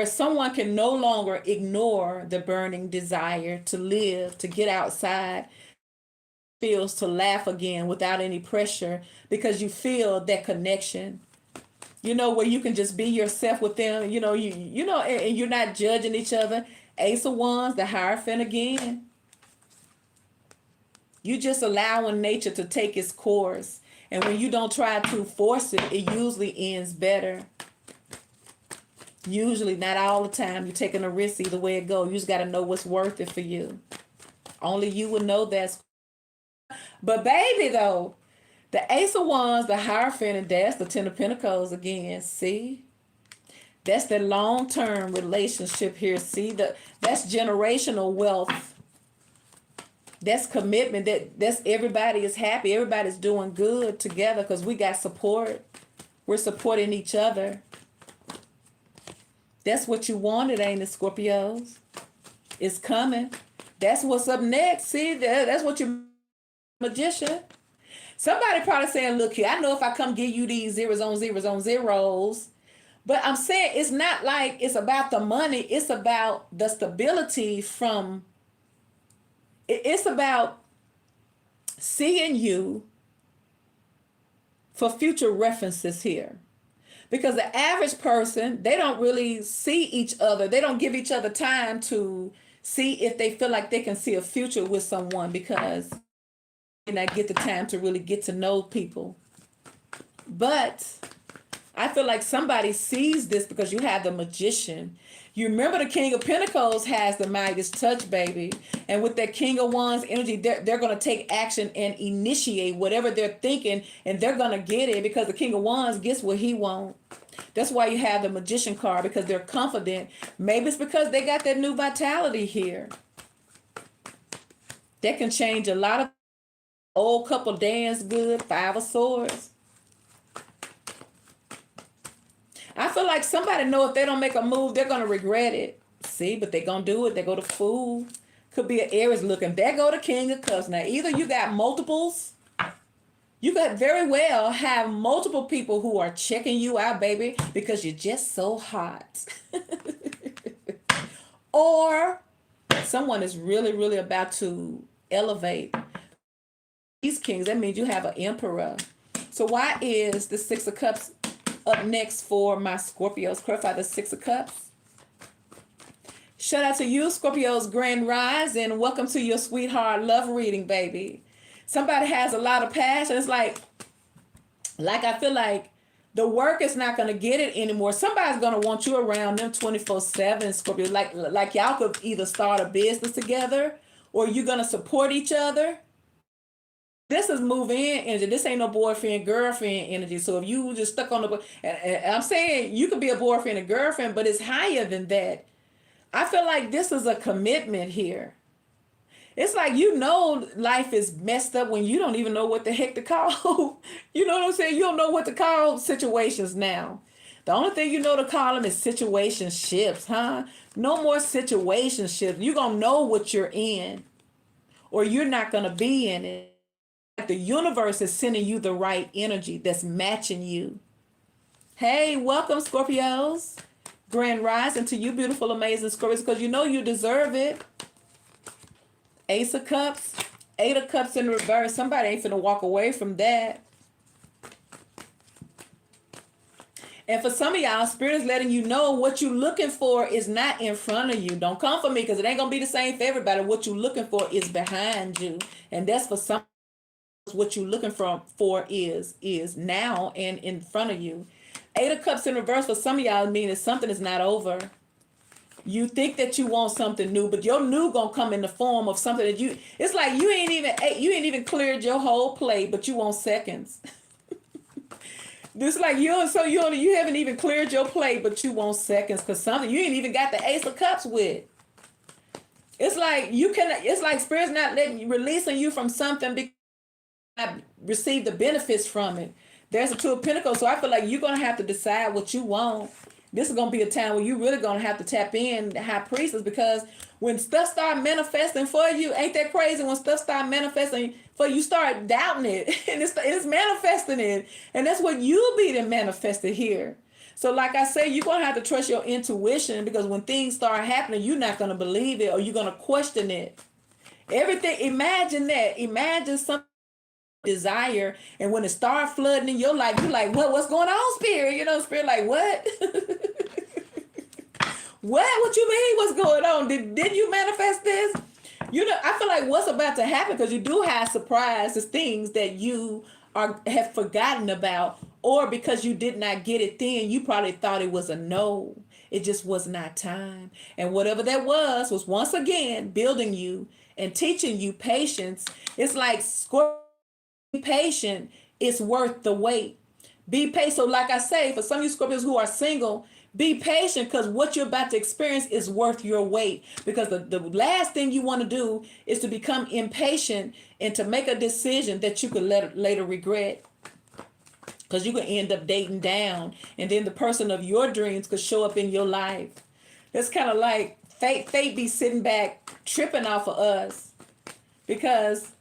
someone can no longer ignore the burning desire to live, to get outside, feels to laugh again without any pressure because you feel that connection, where you can just be yourself with them, and you're not judging each other. Ace of Wands, the Hierophant again. You just allowing nature to take its course, and when you don't try to force it, it usually ends better. Usually, not all the time. You're taking a risk either way it goes. You just got to know what's worth it for you. Only you would know that. But baby, though, the Ace of Wands, the Hierophant, and that's the 10 of Pentacles again. See? That's the long-term relationship here. See? That's generational wealth. That's commitment. That's everybody is happy. Everybody's doing good together because we got support. We're supporting each other. That's what you wanted, ain't it, Scorpios? It's coming. That's what's up next. See? That's what you... Magician. Somebody probably saying, look here, I know if I come give you these zeros on zeros on zeros, but I'm saying it's not like it's about the money. It's about the stability it's about seeing you for future references here. Because the average person, they don't really see each other. They don't give each other time to see if they feel like they can see a future with someone because and I get the time to really get to know people. But I feel like somebody sees this because you have the Magician. You remember the King of Pentacles has the Midas touch, baby. And with that King of Wands energy, they're going to take action and initiate whatever they're thinking, and they're going to get it because the King of Wands gets what he wants. That's why you have the Magician card, because they're confident. Maybe it's because they got that new vitality here. That can change a lot of old couple dance good, Five of Swords. I feel like somebody know if they don't make a move, they're going to regret it. See, but they're going to do it. They go to Fool. Could be an Aries looking. There go the King of Cups. Now, either you got multiples. You could very well have multiple people who are checking you out, baby, because you're just so hot. Or someone is really, really about to elevate. These kings, that means you have an emperor. So why is the Six of Cups up next for my Scorpios? Clarify the Six of Cups. Shout out to you, Scorpios Grand Rise, and welcome to your sweetheart love reading, baby. Somebody has a lot of passion. It's like I feel like the work is not going to get it anymore. Somebody's going to want you around them 24/7, Scorpio. Like y'all could either start a business together or you're going to support each other. This is move-in energy. This ain't no boyfriend, girlfriend energy. So if you just stuck on the... And I'm saying you could be a boyfriend and girlfriend, but it's higher than that. I feel like this is a commitment here. It's like, life is messed up when you don't even know what the heck to call. You know what I'm saying? You don't know what to call situations now. The only thing you know to call them is situationships, huh? No more situationships. You're going to know what you're in, or you're not going to be in it. The universe is sending you the right energy that's matching you. Hey, welcome, Scorpios. Grand Rising to you, beautiful, amazing Scorpios, because you know you deserve it. Ace of Cups, Eight of Cups in reverse. Somebody ain't finna walk away from that. And for some of y'all, Spirit is letting you know what you're looking for is not in front of you. Don't come for me because it ain't going to be the same for everybody. What you're looking for is behind you. And that's for some. What you're looking for is now and in front of you. Eight of Cups in reverse for some of y'all means something is not over. You think that you want something new, but your new gonna come in the form of something that it's like you ain't even cleared your whole plate, but you want seconds. This like you haven't even cleared your plate, but you want seconds because something you ain't even got the Ace of Cups with. It's like Spirit's not releasing you from something because not receive the benefits from it. There's a Two of Pentacles, so I feel like you're gonna have to decide what you want. This is gonna be a time where you're really gonna have to tap in the High Priestess, because when stuff start manifesting for you, ain't that crazy? When stuff start manifesting for you, start doubting it, and it's manifesting it, and that's what you'll be to manifest it here. So like I say, you're gonna have to trust your intuition, because when things start happening, you're not gonna believe it, or you're gonna question it. Everything. Imagine that. Imagine something. Desire, and when it start flooding in your life, you're like, what's going on, Spirit? You know, Spirit like, what? What you mean what's going on? Did you manifest this? I feel like what's about to happen, because you do have surprises, things that you have forgotten about, or because you did not get it then, you probably thought it was a no. It just was not time. And whatever that was once again building you and teaching you patience. It's like patient is worth the wait. Be patient. So like I say, for some of you Scorpios who are single, be patient, because what you're about to experience is worth your wait. Because the last thing you want to do is to become impatient and to make a decision that you could later regret. Because you could end up dating down, and then the person of your dreams could show up in your life. It's kind of like fate be sitting back tripping off of us. Because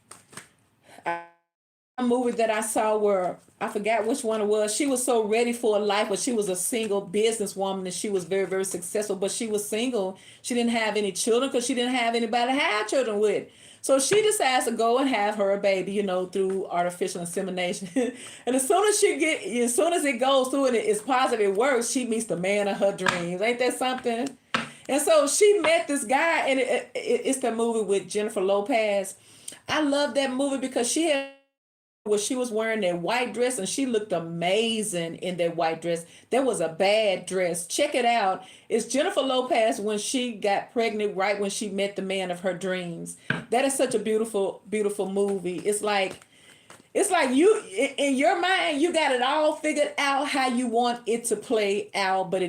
a movie that I saw where I forgot which one it was. She was so ready for a life, but she was a single businesswoman, and she was very, very successful, but she was single. She didn't have any children because she didn't have anybody to have children with. So she decides to go and have her a baby, through artificial insemination. And as soon as it goes through and it's positive, it works, she meets the man of her dreams. Ain't that something? And so she met this guy, and it's the movie with Jennifer Lopez. I love that movie because she had where she was wearing that white dress and she looked amazing in that white dress. That was a bad dress. Check it out. It's Jennifer Lopez when she got pregnant right when she met the man of her dreams. That is such a beautiful, beautiful movie. It's like you in your mind you got it all figured out how you want it to play out, but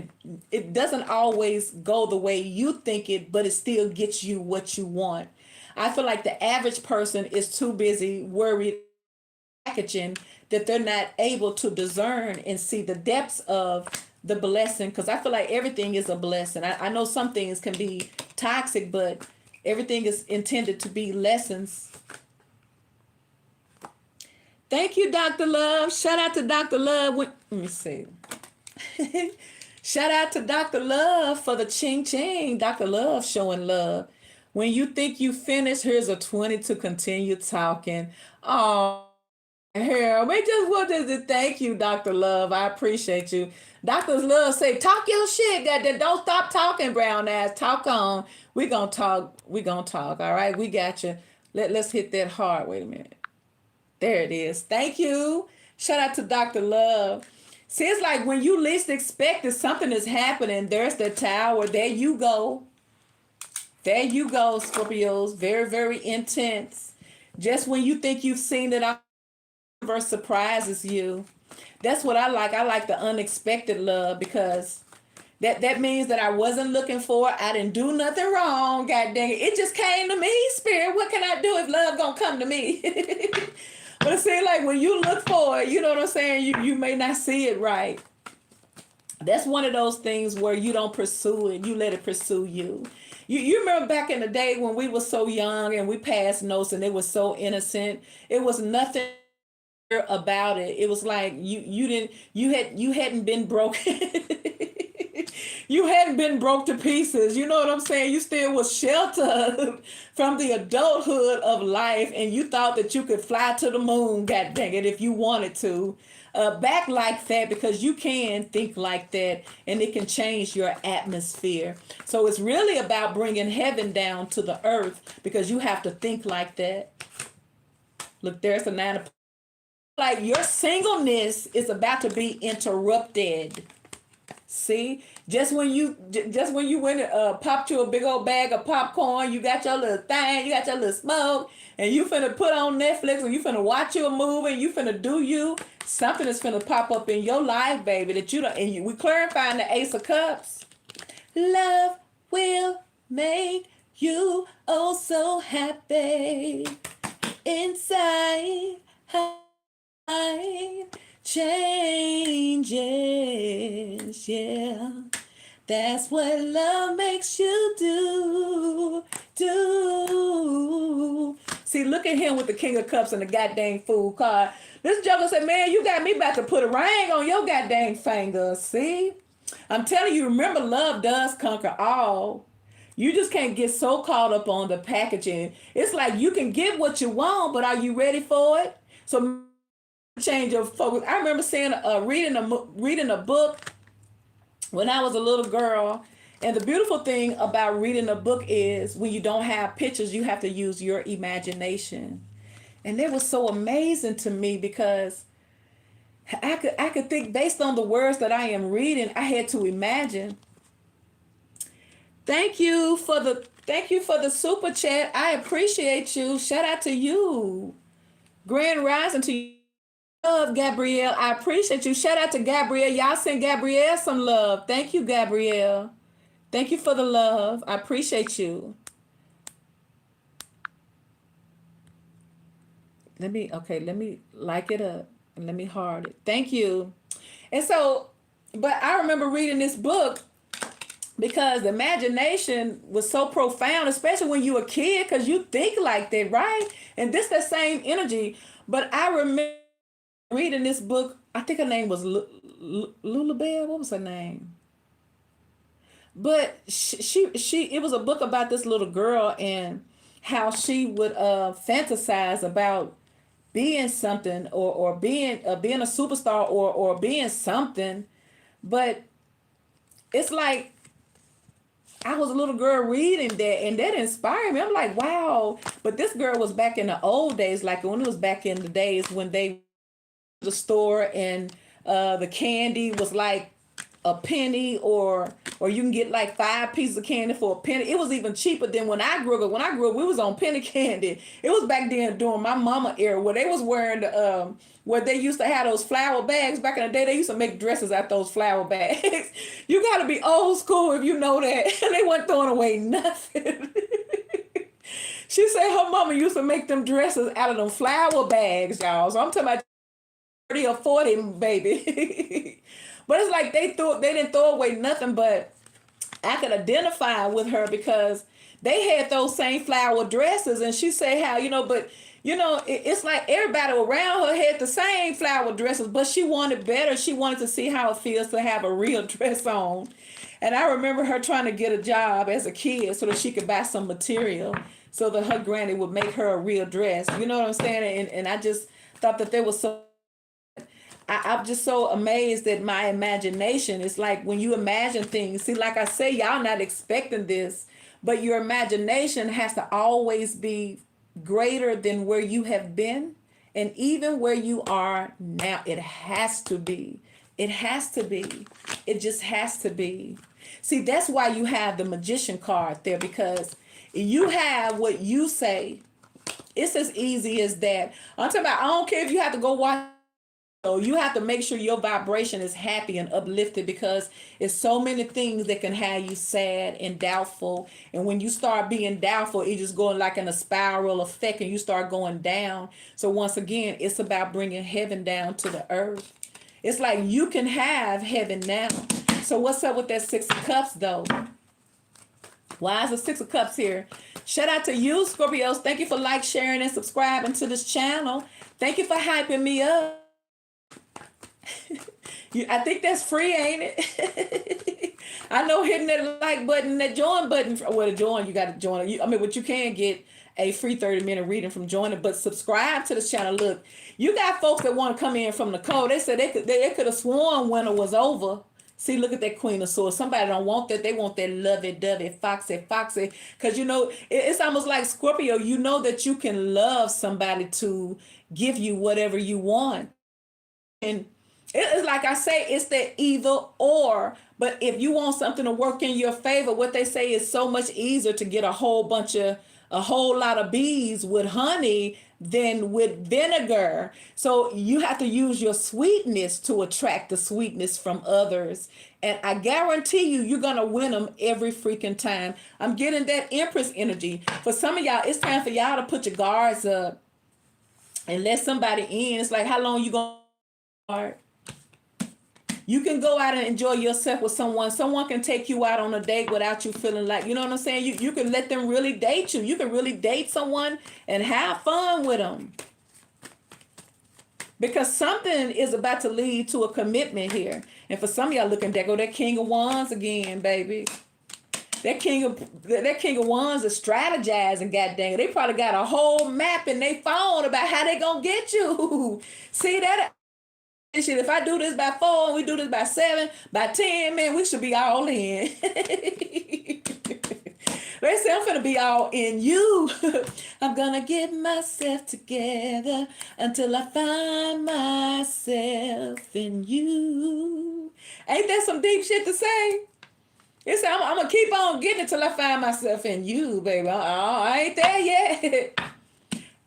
it doesn't always go the way you think it, but it still gets you what you want. I feel like the average person is too busy worried packaging that they're not able to discern and see the depths of the blessing, because I feel like everything is a blessing. I know some things can be toxic, but everything is intended to be lessons. Thank you, Dr. Love. Shout out to Dr. Love. Let me see. Shout out to Dr. Love for the ching ching. Dr. Love showing love. When you think you finished, here's a 20 to continue talking. Oh, hell, we just wanted to thank you, Dr. Love. I appreciate you. Dr. Love say, talk your shit. That don't stop talking, brown ass. Talk on. We gonna talk. We gonna talk. All right, we got you. Let's hit that hard. Wait a minute. There it is. Thank you. Shout out to Dr. Love. See, it's like when you least expect it, something is happening. There's the tower. There you go. There you go, Scorpios. Very, very intense. Just when you think you've seen it, the universe surprises you. That's what I like. I like the unexpected love because that means that I wasn't looking for it. I didn't do nothing wrong. God dang it. It just came to me, Spirit. What can I do if love gonna come to me? But it seems like when you look for it, you know what I'm saying? You may not see it right. That's one of those things where you don't pursue it. You let it pursue you. You remember back in the day when we were so young and we passed notes and it was so innocent. It was nothing about it. It was like you hadn't been broken. You hadn't been broke to pieces. You know what I'm saying? You still was sheltered from the adulthood of life, and you thought that you could fly to the moon, god dang it, if you wanted to. Back like that, because you can think like that and it can change your atmosphere. So it's really about bringing heaven down to the earth because you have to think like that. Look, there's a 9 of, like your singleness is about to be interrupted. See, just when you went and popped you a big old bag of popcorn, you got your little thing, you got your little smoke, and you finna put on Netflix, and you finna watch you a movie, and you finna do you. Something is finna pop up in your life, baby, that you don't. And we clarifying the Ace of Cups. Love will make you oh so happy inside. Changes, yeah. That's what love makes you do. See, look at him with the King of Cups and the goddamn Fool card. This joker said, man, you got me about to put a ring on your goddamn finger. See? I'm telling you, remember, love does conquer all. You just can't get so caught up on the packaging. It's like you can get what you want, but are you ready for it? So change your focus. I remember saying, reading a book when I was a little girl. And the beautiful thing about reading a book is when you don't have pictures, you have to use your imagination. And it was so amazing to me because I could think based on the words that I am reading, I had to imagine. Thank you for the super chat. I appreciate you. Shout out to you. Grand rising to you. Love, Gabrielle. I appreciate you. Shout out to Gabrielle. Y'all send Gabrielle some love. Thank you, Gabrielle. Thank you for the love. I appreciate you. Let me like it up and let me heart it. Thank you. And so, but I remember reading this book because the imagination was so profound, especially when you were a kid, because you think like that, right? And this the same energy. But I remember reading this book. I think her name was Lulabelle. What was her name? But she it was a book about this little girl and how she would fantasize about being something or being a superstar or being something. But it's like I was a little girl reading that, and that inspired me. I'm like, wow. But this girl was back in the old days, like when it was back in the days when they the store and the candy was like a penny, or you can get like 5 pieces of candy for a penny. It was even cheaper than when I grew up. When I grew up, we was on penny candy. It was back then during my mama era where they was wearing the where they used to have those flower bags. Back in the day, they used to make dresses out those flower bags. You got to be old school if you know that. They weren't throwing away nothing. She said her mama used to make them dresses out of them flower bags, y'all. So I'm talking about 30 or 40, baby. But it's like they didn't throw away nothing, but I could identify with her because they had those same flower dresses, and she said how, but it's like everybody around her had the same flower dresses, but she wanted better. She wanted to see how it feels to have a real dress on. And I remember her trying to get a job as a kid so that she could buy some material so that her granny would make her a real dress. You know what I'm saying? And I just thought that there was so I'm just so amazed at my imagination. It's like when you imagine things, see, like I say, y'all not expecting this, but your imagination has to always be greater than where you have been. And even where you are now, it has to be. It has to be. It just has to be. See, that's why you have the magician card there, because you have what you say. It's as easy as that. I'm talking about, I don't care if you have to go watch. So you have to make sure your vibration is happy and uplifted, because it's so many things that can have you sad and doubtful. And when you start being doubtful, it just going like in a spiral effect and you start going down. So once again, it's about bringing heaven down to the earth. It's like you can have heaven now. So what's up with that 6 of Cups though? Why is the 6 of Cups here? Shout out to you, Scorpios. Thank you for sharing, and subscribing to this channel. Thank you for hyping me up. I think that's free, ain't it? I know hitting that like button, that join button. Well, to join, you got to join. But you can get a free 30-minute reading from joining. But subscribe to this channel. Look, you got folks that want to come in from the cold. They said they could have sworn winter was over. See, look at that Queen of Swords. Somebody don't want that. They want that lovey-dovey, foxy. Because, it's almost like Scorpio. You know that you can love somebody to give you whatever you want. And it's like I say, it's the either or. But if you want something to work in your favor, what they say is so much easier to get a whole lot of bees with honey than with vinegar. So you have to use your sweetness to attract the sweetness from others. And I guarantee you're going to win them every freaking time. I'm getting that Empress energy. For some of y'all, it's time for y'all to put your guards up and let somebody in. It's like, how long you going to... You can go out and enjoy yourself with someone. Someone can take you out on a date without you feeling like, you know what I'm saying? You can let them really date you. You can really date someone and have fun with them. Because something is about to lead to a commitment here. And for some of y'all looking, there go that King of Wands again, baby. That King of Wands is strategizing, goddamn. They probably got a whole map in their phone about how they gonna get you. See that? Shit, if I do this by 4 and we do this by 7, by 10, man, we should be all in. They say I'm gonna be all in you. I'm gonna get myself together until I find myself in you. Ain't that some deep shit to say? It's I'm gonna keep on getting it till I find myself in you, baby. I ain't there yet.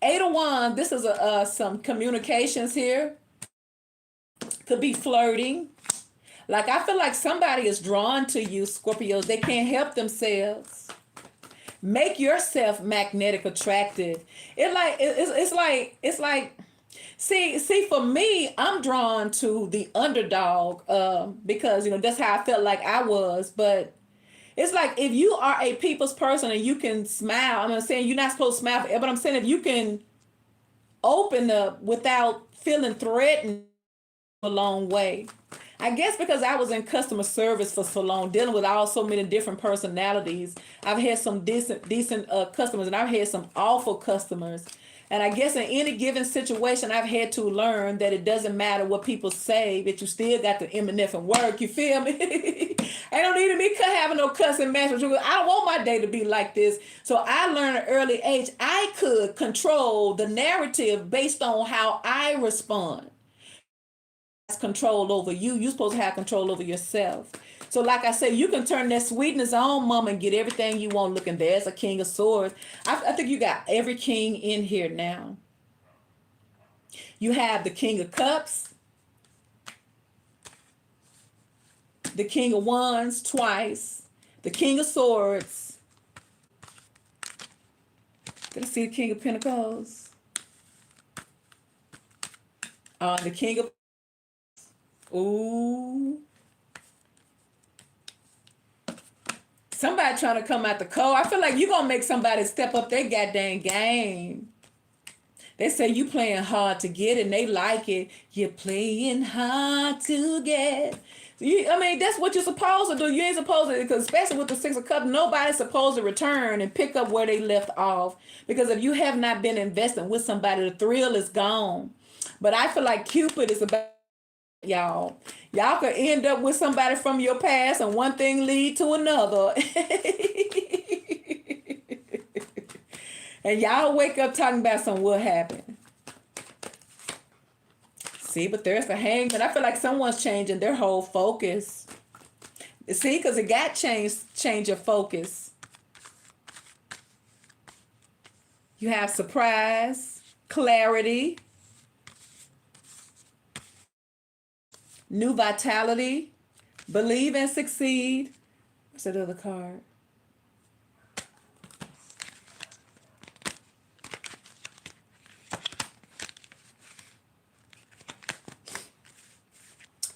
8 of Wands. This is some communications here. Could be flirting. Like I feel like somebody is drawn to you, Scorpios. They can't help themselves. Make yourself magnetic attractive. It's like see for me, I'm drawn to the underdog because that's how I felt like I was. But it's like if you are a people's person and you can smile, I'm not saying you're not supposed to smile forever, but I'm saying if you can open up without feeling threatened, a long way. I guess because I was in customer service for so long, dealing with so many different personalities. I've had some decent customers, and I've had some awful customers. And I guess in any given situation, I've had to learn that it doesn't matter what people say, that you still got the eminent work. You feel me? I don't need to be having no cussing match. I don't want my day to be like this. So I learned at an early age, I could control the narrative based on how I respond. Control over you. You're supposed to have control over yourself. So like I said, you can turn that sweetness on, mama, and get everything you want. Looking, there's a king of swords. I think you got every king in here now. You have the king of cups, the king of wands twice, the king of swords. Did I see the king of pentacles? The king of... Ooh. Somebody trying to come out the cold. I feel like you're going to make somebody step up their goddamn game. They say you playing hard to get and they like it. You're playing hard to get. I mean, that's what you're supposed to do. You ain't supposed to, because especially with the Six of Cups, nobody's supposed to return and pick up where they left off. Because if you have not been investing with somebody, the thrill is gone. But I feel like Cupid is about... Y'all could end up with somebody from your past and one thing lead to another. And y'all wake up talking about what happened. See, but there's the Hangman. I feel like someone's changing their whole focus. See, because it got change your focus. You have surprise, clarity, new vitality, believe and succeed. What's that other card?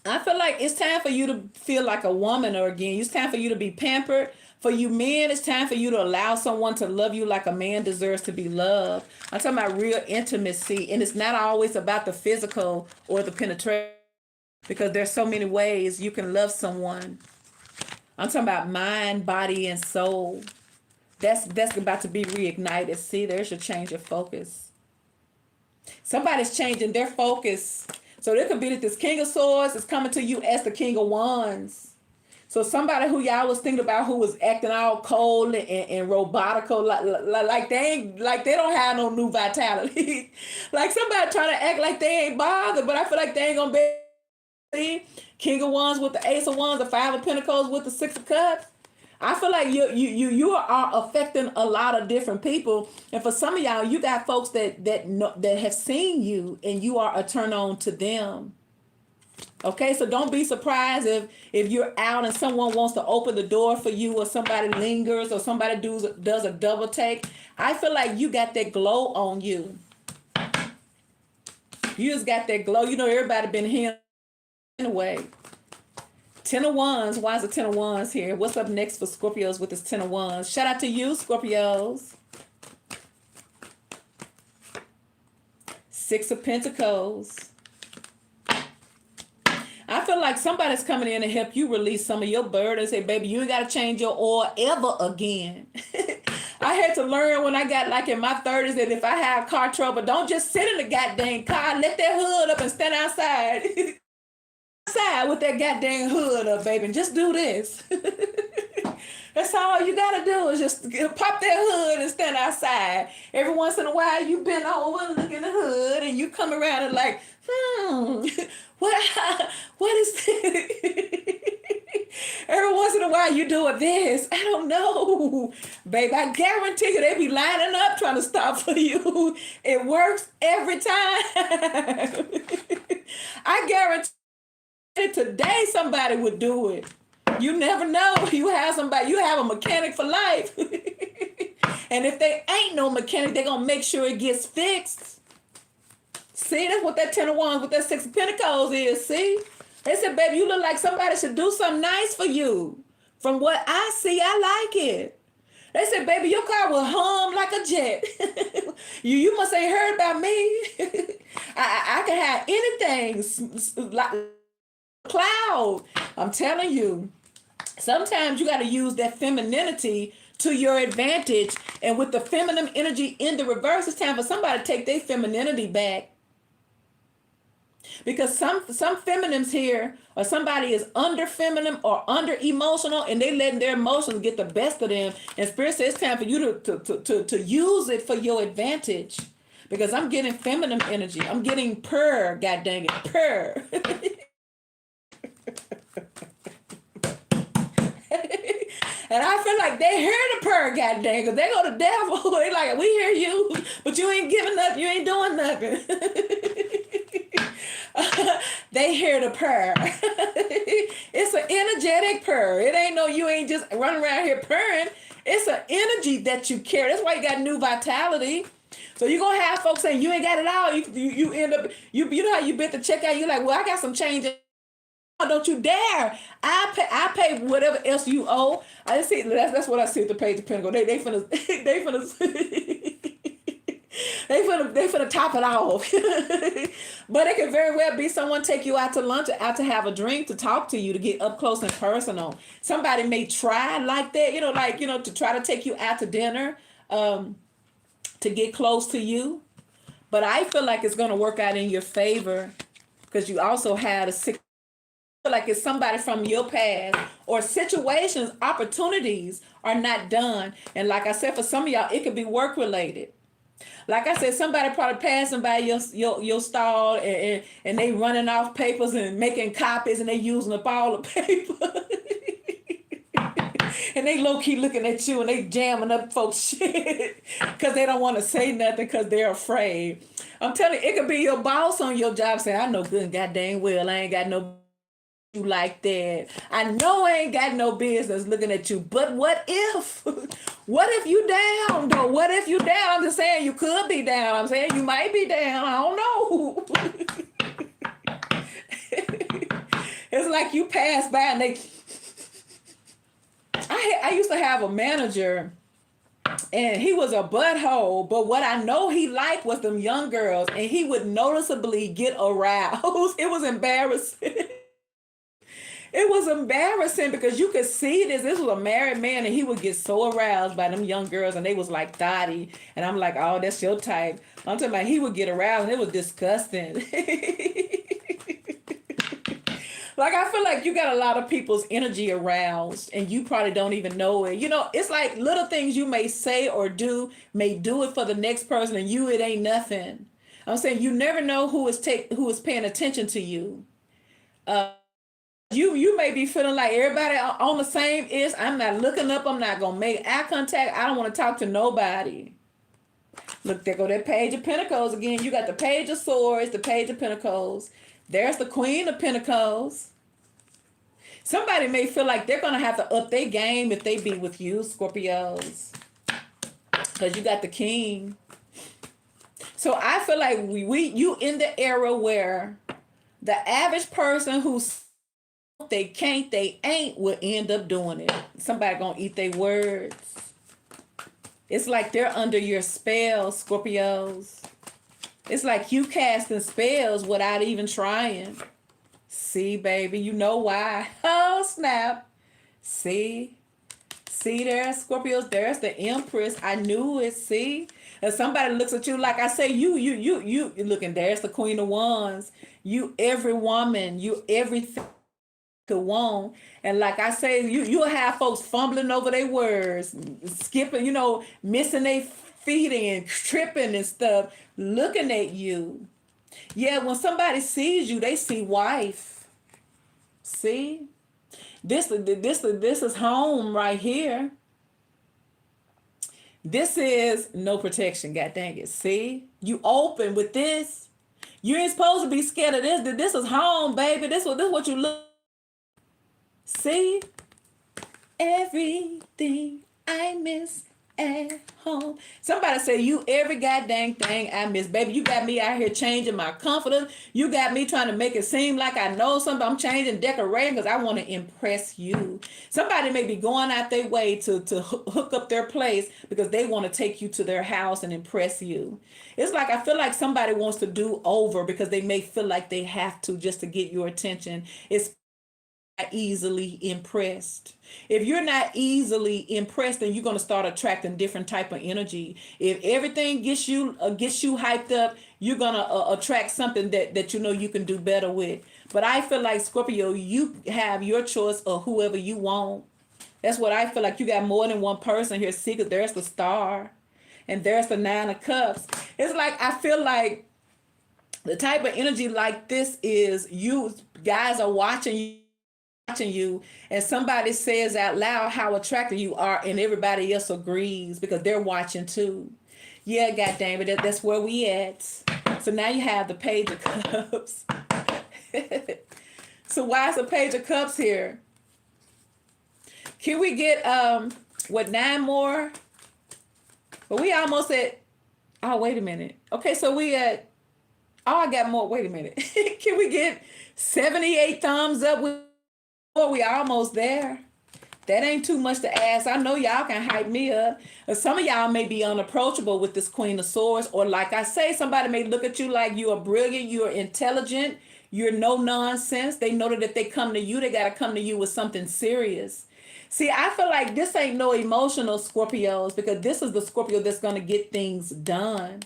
I feel like it's time for you to feel like a woman again. It's time for you to be pampered. For you men, it's time for you to allow someone to love you like a man deserves to be loved. I'm talking about real intimacy. And it's not always about the physical or the penetration, because there's so many ways you can love someone. I'm talking about mind, body, and soul. That's about to be reignited. See, there's your change of focus. Somebody's changing their focus. So there could be that this King of Swords is coming to you as the King of Wands. So somebody who y'all was thinking about who was acting all cold and robotical, like they don't have no new vitality. Like somebody trying to act like they ain't bothered, but I feel like they ain't gonna be. King of Wands with the Ace of Wands, the Five of Pentacles with the Six of Cups. I feel like you are affecting a lot of different people, and for some of y'all, you got folks that have seen you, and you are a turn on to them. Okay, so don't be surprised if you're out and someone wants to open the door for you, or somebody lingers, or somebody does a double take. I feel like you got that glow on you. You just got that glow. You know, everybody been here anyway. Ten of Wands. Why is the Ten of Wands here? What's up next for Scorpios with this Ten of Wands? Shout out to you, Scorpios. Six of Pentacles. I feel like somebody's coming in to help you release some of your burdens. Say, baby, you ain't got to change your oil ever again. I had to learn when I got like in my 30s that if I have car trouble, don't just sit in the goddamn car. Let that hood up and stand outside. Outside with that goddamn hood up, baby, and just do this. That's all you gotta do is just pop that hood and stand outside. Every once in a while, you bend over and look in the hood, and you come around and like, what is this? Every once in a while, you doing this. I don't know, babe. I guarantee you, they be lining up trying to stop for you. It works every time. I guarantee today somebody would do it. You never know. You have somebody, you have a mechanic for life. And if they ain't no mechanic, they're gonna make sure it gets fixed. See, that's what that Ten of Wands with that Six of Pentacles is. See, they said, baby, you look like somebody should do something nice for you. From what I see, I like it. They said, baby, your car will hum like a jet. you must ain't heard about me. I can have anything like cloud. I'm telling you, sometimes you got to use that femininity to your advantage. And with the feminine energy in the reverse, it's time for somebody to take their femininity back. Because some feminines here, or somebody is under feminine or under emotional, and they letting their emotions get the best of them. And Spirit says it's time for you to use it for your advantage. Because I'm getting feminine energy. I'm getting purr, god dang it, purr. And I feel like they hear the purr, god dang it. They go to devil. They like, we hear you, but you ain't giving up. You ain't doing nothing. They hear the purr. It's an energetic purr. It ain't no, you ain't just running around here purring. It's an energy that you carry. That's why you got new vitality. So you're going to have folks saying, you ain't got it all. You end up, you know how you bit the check out. You're like, well, I got some change. Don't you dare. I pay whatever else you owe. I just see, that's what I see at the Page of Pentacles. They finna, they finna top it off. But it could very well be someone take you out to lunch or out to have a drink to talk to you, to get up close and personal. Somebody may try like that, to try to take you out to dinner, to get close to you. But I feel like it's going to work out in your favor, because you also had a sick, like it's somebody from your past, or situations, opportunities are not done. And like I said, for some of y'all, it could be work related. Like I said, somebody probably passing by your stall, and they running off papers and making copies, and they using up all the paper. And they low-key looking at you, and they jamming up folks' shit because they don't want to say nothing because they're afraid. I'm telling you, it could be your boss on your job saying, I know good and god dang well I ain't got no you like that. I know I ain't got no business looking at you, but what if? What if you down though? What if you down? I'm just saying you could be down. I'm saying you might be down. I don't know. It's like you pass by and they... I used to have a manager, and he was a butthole, but what I know he liked was them young girls, and he would noticeably get aroused. It was embarrassing. It was embarrassing because you could see this. This was a married man, and he would get so aroused by them young girls, and they was like thotty. And I'm like, oh, that's your type. I'm talking about he would get aroused, and it was disgusting. Like, I feel like you got a lot of people's energy aroused, and you probably don't even know it. It's like little things you may say or do may do it for the next person, and it ain't nothing. I'm saying you never know who is paying attention to you. You may be feeling like everybody on the same is. I'm not looking up. I'm not going to make eye contact. I don't want to talk to nobody. Look, there go that Page of Pentacles again. You got the Page of Swords, the Page of Pentacles. There's the Queen of Pentacles. Somebody may feel like they're going to have to up their game if they be with you, Scorpios. Because you got the King. So I feel like you in the era where the average person who's they can't, they ain't, will end up doing it. Somebody gonna eat their words. It's like they're under your spell, Scorpios. It's like you casting spells without even trying. See, baby, you know why. Oh, snap. See there, Scorpios, there's the Empress. I knew it, see? And somebody looks at you like I say, you looking, there's the Queen of Wands. You every woman, you everything could want. And like I say, you'll have folks fumbling over their words, skipping, missing their feet and tripping and stuff, looking at you. Yeah, when somebody sees you, they see wife. See? This is home right here. This is no protection, god dang it. See? You open with this. You ain't supposed to be scared of this. This is home, baby. This is what you look. See? Everything I miss at home. Somebody say, you every goddamn thing I miss. Baby, you got me out here changing my confidence. You got me trying to make it seem like I know something. I'm changing decorating because I want to impress you. Somebody may be going out their way to hook up their place because they want to take you to their house and impress you. It's like, I feel like somebody wants to do over because they may feel like they have to just to get your attention. It's easily impressed. If you're not easily impressed, then you're going to start attracting different type of energy. If everything gets you hyped up, you're going to attract something that you know you can do better with. But I feel like Scorpio, you have your choice of whoever you want. That's what I feel like. You got more than one person here. See, 'cause there's the star and there's the 9 of Cups. It's like I feel like the type of energy like this is you guys are watching you, and somebody says out loud how attractive you are, and everybody else agrees because they're watching too. Yeah, god dang it, that's where we at. So now you have the Page of Cups. So why is the Page of Cups here? Can we get 9 more? But we almost at, oh wait a minute. Okay, so we at, oh I got more, wait a minute. Can we get 78 thumbs up? We almost there. That ain't too much to ask. I know y'all can hype me up. Some of y'all may be unapproachable with this Queen of Swords, or like I say, somebody may look at you like you are brilliant, you are intelligent, you're no nonsense. They know that if they come to you, they got to come to you with something serious. See, I feel like this ain't no emotional Scorpios, because this is the Scorpio that's going to get things done.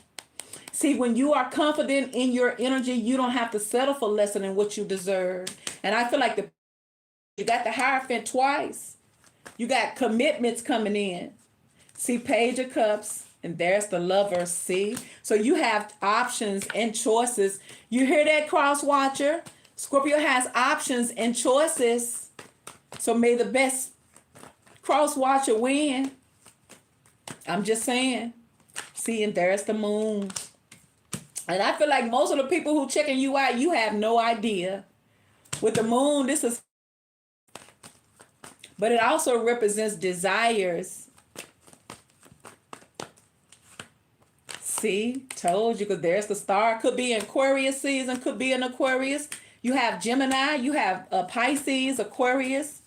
See, when you are confident in your energy, you don't have to settle for less than what you deserve. And I feel like you got the Hierophant twice. You got commitments coming in. See, Page of Cups, and there's the Lover. See? So you have options and choices. You hear that, Cross Watcher? Scorpio has options and choices. So may the best Cross Watcher win. I'm just saying. See, and there's the Moon. And I feel like most of the people who checking you out, you have no idea. With the Moon, this is, but it also represents desires. See, told you, because there's the Star. Could be Aquarius season, could be an Aquarius. You have Gemini, you have Pisces, Aquarius.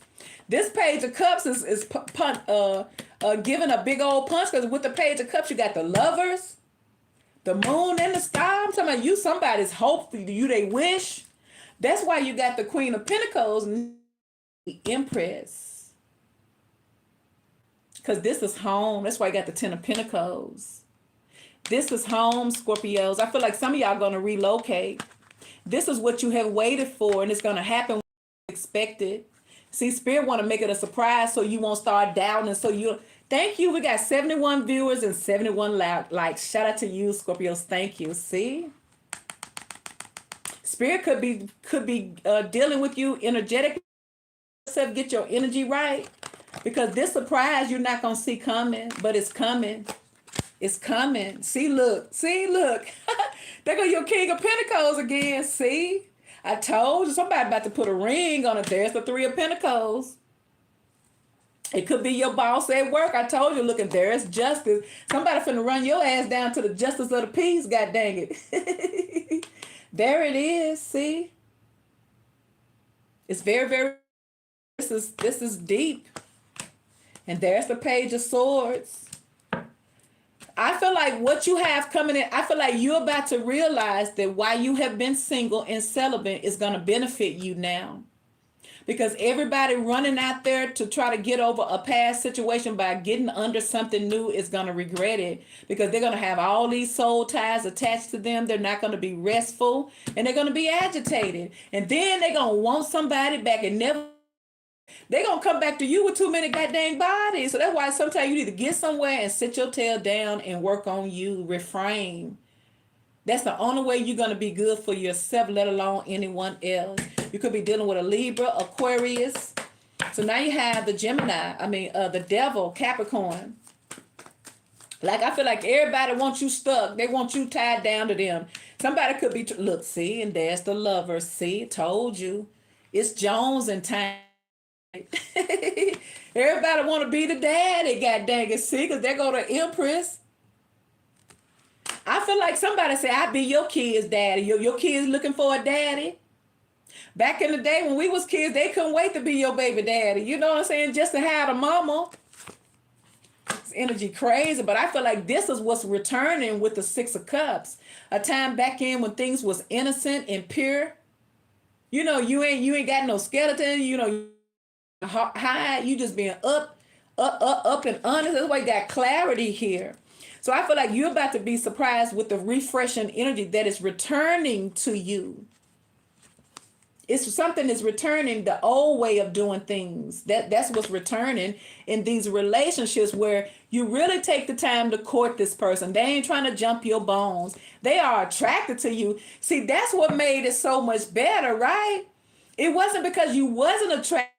This Page of Cups is giving a big old punch, because with the Page of Cups, you got the Lovers, the Moon, and the Star. I'm talking about you, somebody's hope for you, they wish. That's why you got the Queen of Pentacles, the Empress. Because this is home. That's why you got the 10 of Pentacles. This is home, Scorpios. I feel like some of y'all going to relocate. This is what you have waited for, and it's going to happen when you expect it. See, Spirit want to make it a surprise so you won't start doubting. So you, thank you. We got 71 viewers and 71 likes. Shout out to you, Scorpios. Thank you. See? Spirit could be dealing with you energetically. Get your energy right. Because this surprise you're not going to see coming, but it's coming. It's coming. See, look. See, look. There go your King of Pentacles again. See? I told you, somebody about to put a ring on it. There's the 3 of Pentacles. It could be your boss at work. I told you, look, and there's justice. Somebody finna run your ass down to the justice of the peace, god dang it. There it is, see? It's very, very, this is deep. And there's the Page of Swords. I feel like what you have coming in, I feel like you're about to realize that while you have been single and celibate is going to benefit you now. Because everybody running out there to try to get over a past situation by getting under something new is going to regret it. Because they're going to have all these soul ties attached to them. They're not going to be restful. And they're going to be agitated. And then they're going to want somebody back and never. They're going to come back to you with too many goddamn bodies. So that's why sometimes you need to get somewhere and sit your tail down and work on you. Refrain. That's the only way you're going to be good for yourself, let alone anyone else. You could be dealing with a Libra, Aquarius. So now you have the Gemini. The devil, Capricorn. Like, I feel like everybody wants you stuck. They want you tied down to them. Somebody could be, look, see, and there's the Lover. See, told you. It's Jones and time. Everybody want to be the daddy, god dang it, see, because they go to Empress. I feel like somebody say, I be your kid's daddy. Your kids looking for a daddy. Back in the day when we was kids, they couldn't wait to be your baby daddy. You know what I'm saying? Just to have a mama. It's energy crazy, but I feel like this is what's returning with the 6 of Cups. A time back in when things was innocent and pure. You know, you ain't got no skeleton, you know, high, you just being up and honest. That's why you got clarity here. So I feel like you're about to be surprised with the refreshing energy that is returning to you. It's something that's returning, the old way of doing things. That's what's returning in these relationships where you really take the time to court this person. They ain't trying to jump your bones. They are attracted to you. See, that's what made it so much better, right? It wasn't because you wasn't attracted.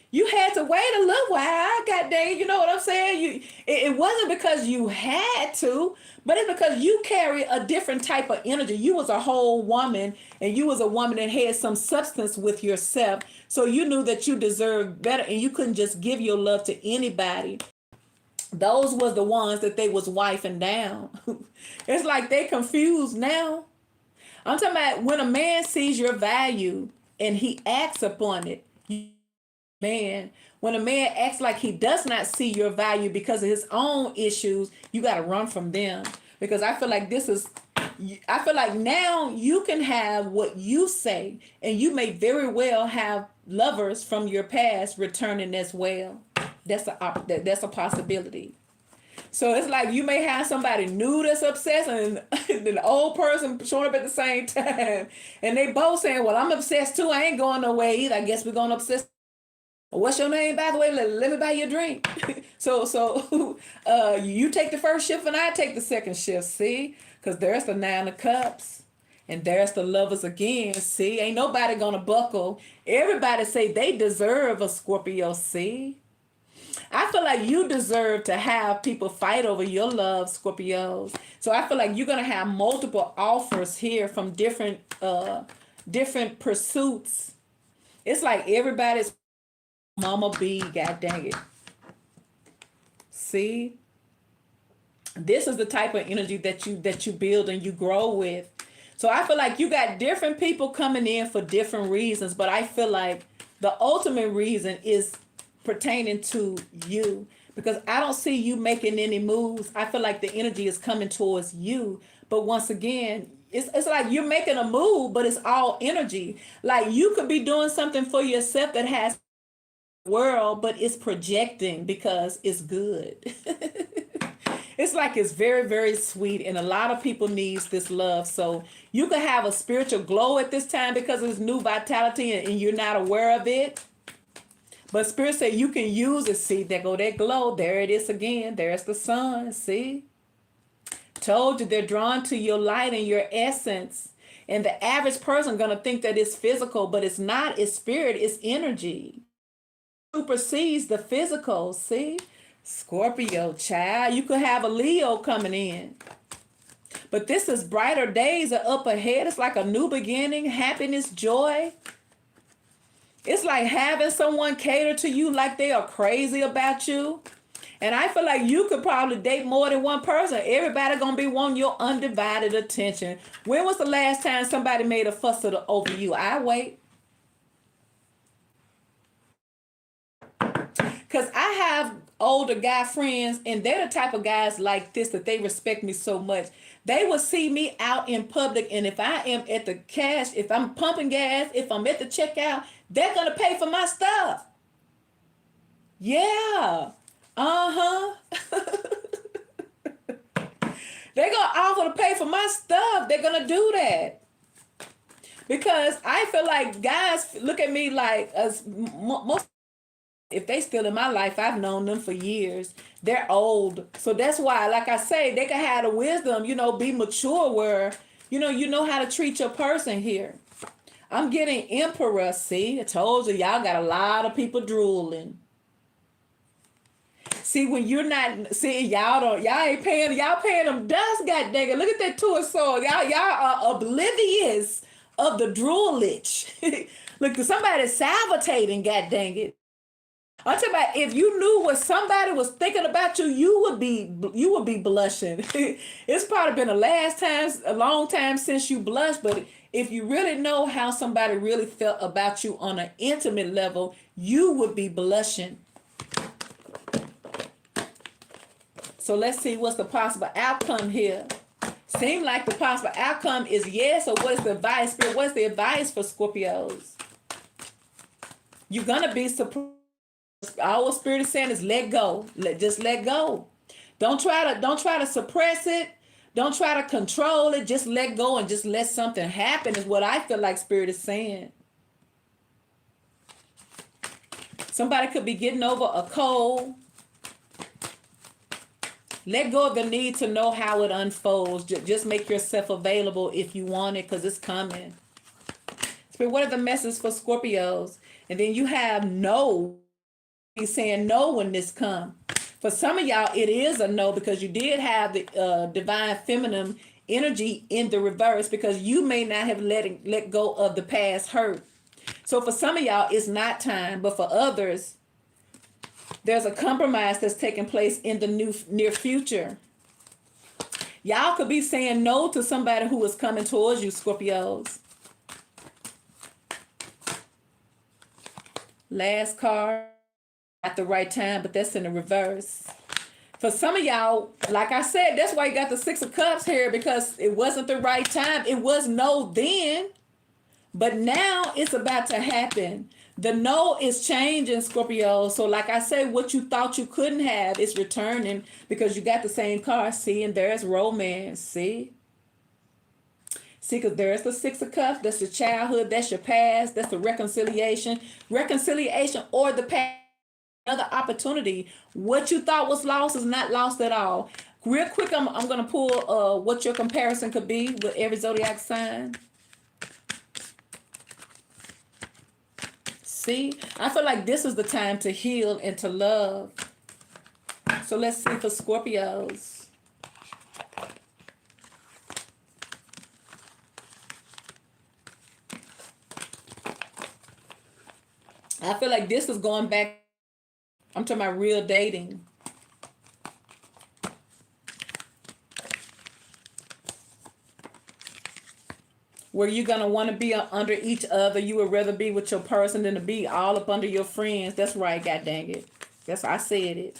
You had to wait a little while. God dang, you know what I'm saying? It wasn't because you had to, but it's because you carry a different type of energy. You was a whole woman, and you was a woman that had some substance with yourself. So you knew that you deserved better, and you couldn't just give your love to anybody. Those was the ones that they was wifing down. It's like they confused now. I'm talking about when a man sees your value and he acts upon it. Man, when a man acts like he does not see your value because of his own issues, you got to run from them. Because I feel like I feel like now you can have what you say, and you may very well have lovers from your past returning as well. That's a possibility. So it's like you may have somebody new that's obsessed, and the old person showing up at the same time, and they both saying, well, I'm obsessed too. I ain't going nowhere either. I guess we're going to obsess. What's your name, by the way? Let me buy you a drink. So you take the first shift and I take the second shift. See, because there's the 9 of Cups, and there's the Lovers again. See, ain't nobody gonna buckle. Everybody say they deserve a Scorpio. See, I feel like you deserve to have people fight over your love, Scorpios. So I feel like you're gonna have multiple offers here from different pursuits. It's like everybody's Mama B, god dang it. See? This is the type of energy that you build and you grow with. So I feel like you got different people coming in for different reasons, but I feel like the ultimate reason is pertaining to you, because I don't see you making any moves. I feel like the energy is coming towards you, but once again, it's like you're making a move, but it's all energy. Like you could be doing something for yourself that has world, but it's projecting because it's good. It's like it's very, very sweet, and a lot of people needs this love. So you could have a spiritual glow at this time because it's new vitality, and you're not aware of it. But Spirit said you can use it. See, there go that glow. There it is again. There's the sun. See? Told you they're drawn to your light and your essence. And the average person gonna think that it's physical, but it's not. It's spirit. It's energy. Supersedes the physical. See, Scorpio, child, you could have a Leo coming in, but this is brighter days are up ahead. It's like a new beginning, happiness, joy. It's like having someone cater to you like they are crazy about you. And I feel like you could probably date more than one person. Everybody gonna be wanting your undivided attention. When was the last time somebody made a fuss over you? I wait. Because I have older guy friends, and they're the type of guys like this that they respect me so much. They will see me out in public, and if I am at the cash, if I'm pumping gas, if I'm at the checkout, they're going to pay for my stuff. Yeah. Uh-huh. They're going to offer to pay for my stuff. They're going to do that. Because I feel like guys look at me like most. If they still in my life, I've known them for years. They're old. So that's why, like I say, they can have the wisdom, be mature where, you know how to treat your person here. I'm getting empress. See, I told you, y'all got a lot of people drooling. See, when you're not, see, y'all ain't paying, y'all paying them dust, god dang it. Look at that 2 of swords. Y'all are oblivious of the droolage. Look, somebody's salivating, god dang it. I'm talking about if you knew what somebody was thinking about you, you would be blushing. It's probably been a long time since you blushed, but if you really know how somebody really felt about you on an intimate level, you would be blushing. So let's see what's the possible outcome here. Seem like the possible outcome is yes, or what is the advice? Spirit, what is the advice for Scorpios? You're gonna be surprised. All Spirit is saying is let go. Just let go. Don't try to suppress it. Don't try to control it. Just let go and just let something happen is what I feel like Spirit is saying. Somebody could be getting over a cold. Let go of the need to know how it unfolds. Just make yourself available if you want it, because it's coming. Spirit, what are the messages for Scorpios? And then you have no. He's saying no when this comes. For some of y'all, it is a no, because you did have the divine feminine energy in the reverse, because you may not have let go of the past hurt. So for some of y'all, it's not time. But for others, there's a compromise that's taking place in the near future. Y'all could be saying no to somebody who is coming towards you, Scorpios. Last card. At the right time, but that's in the reverse. For some of y'all, like I said, that's why you got the Six of Cups here, because it wasn't the right time. It was no then, but now it's about to happen. The no is changing, Scorpio. So like I said, what you thought you couldn't have is returning, because you got the same card. See, and there's romance. See, because there's the Six of Cups. That's your childhood. That's your past. That's the reconciliation or the past. Another opportunity. What you thought was lost is not lost at all. Real quick, I'm going to pull what your comparison could be with every zodiac sign. See, I feel like this is the time to heal and to love. So let's see for Scorpios. I feel like this is going back. I'm talking about real dating. Where you're going to want to be under each other. You would rather be with your person than to be all up under your friends. That's right, god dang it. I said it.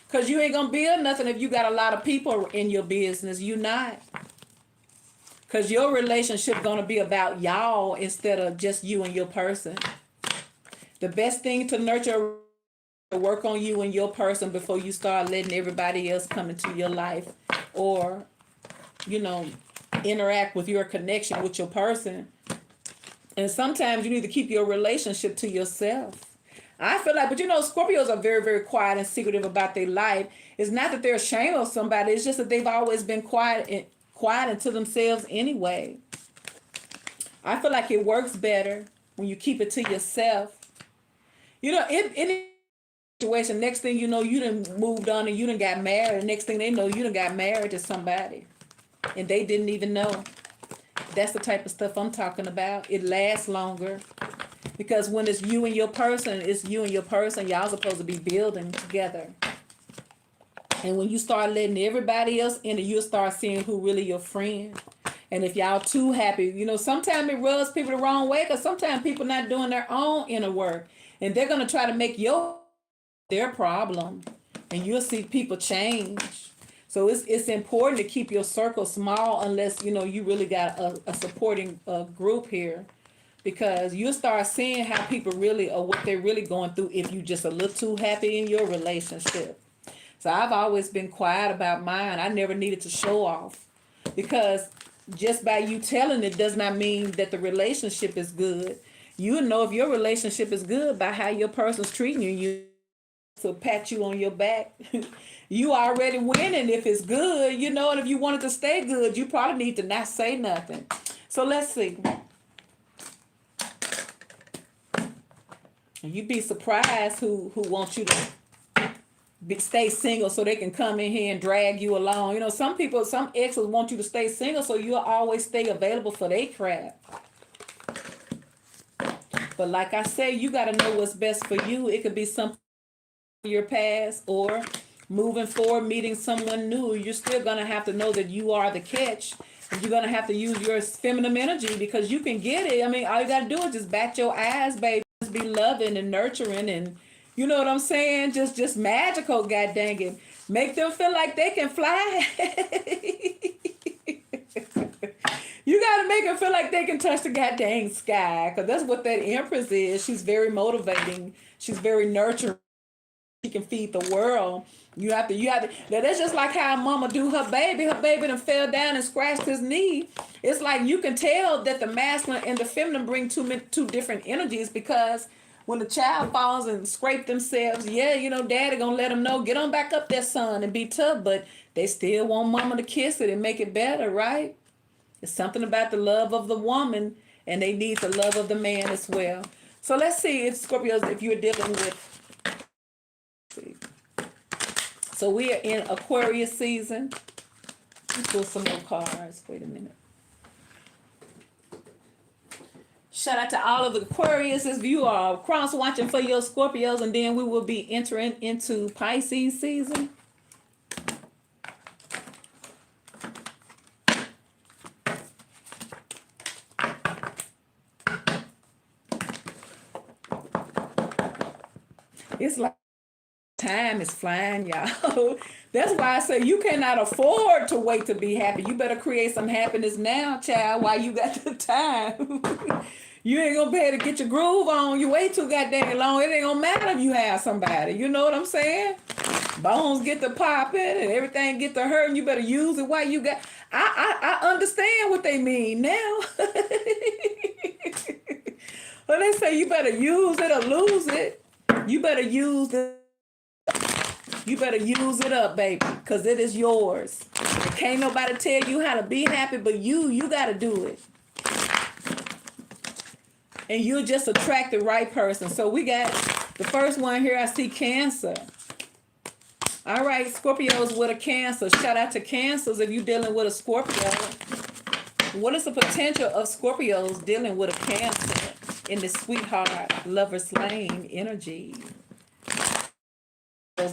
Because you ain't going to build nothing if you got a lot of people in your business. You not. Because your relationship going to be about y'all instead of just you and your person. The best thing to nurture, work on you and your person before you start letting everybody else come into your life, or interact with your connection with your person. And sometimes you need to keep your relationship to yourself. I feel like, but Scorpios are very, very quiet and secretive about their life. It's not that they're ashamed of somebody. It's just that they've always been quiet and to themselves anyway. I feel like it works better when you keep it to yourself. In any situation, next thing you know, you done moved on and you done got married. And next thing they know, you done got married to somebody. And they didn't even know. That's the type of stuff I'm talking about. It lasts longer. Because when it's you and your person, it's you and your person. Y'all supposed to be building together. And when you start letting everybody else in, you'll start seeing who really your friend. And if y'all too happy, sometimes it rubs people the wrong way, because sometimes people not doing their own inner work. And they're going to try to make their problem. And you'll see people change. So it's important to keep your circle small unless, you really got a supporting group here. Because you'll start seeing how people really, or what they're really going through if you just a little too happy in your relationship. So I've always been quiet about mine. I never needed to show off. Because just by you telling it does not mean that the relationship is good. You know if your relationship is good by how your person's treating you. You to pat you on your back. You already winning if it's good, and if you want it to stay good, you probably need to not say nothing. So let's see. You'd be surprised who wants you to stay single so they can come in here and drag you along. Some exes want you to stay single so you'll always stay available for their crap. But like I say, you got to know what's best for you. It could be something from your past, or moving forward, meeting someone new. You're still going to have to know that you are the catch. You're going to have to use your feminine energy, because you can get it. All you got to do is just bat your eyes, baby. Just be loving and nurturing, and you know what I'm saying? Just magical, god dang it. Make them feel like they can fly. You got to make them feel like they can touch the goddamn sky, because that's what that empress is. She's very motivating. She's very nurturing. She can feed the world. Now that's just like how mama do her baby. Her baby done fell down and scratched his knee. It's like you can tell that the masculine and the feminine bring two different energies, because when the child falls and scrape themselves, yeah, you know, daddy gonna let them know, get on back up there, son, and be tough, but they still want mama to kiss it and make it better, right? It's something about the love of the woman, and they need the love of the man as well. So let's see if Scorpios, if you're dealing with, so we are in Aquarius season. Let's pull some more cards. Wait a minute. Shout out to all of the Aquarius. If you are cross watching for your Scorpios, and then we will be entering into Pisces season. It's like time is flying, y'all. That's why I say you cannot afford to wait to be happy. You better create some happiness now, child, while you got the time. You ain't gonna be able to get your groove on. You wait too goddamn long. It ain't gonna matter if you have somebody. You know what I'm saying? Bones get to popping and everything get to hurting. You better use it while you got. I understand what they mean now. When they say you better use it or lose it, you better use it. You better use it up, baby, because it is yours. And can't nobody tell you how to be happy, but you got to do it. And you'll just attract the right person. So we got the first one here. I see Cancer. All right, Scorpios with a Cancer. Shout out to Cancers if you're dealing with a Scorpio. What is the potential of Scorpios dealing with a Cancer in the sweetheart, lover's lane energy?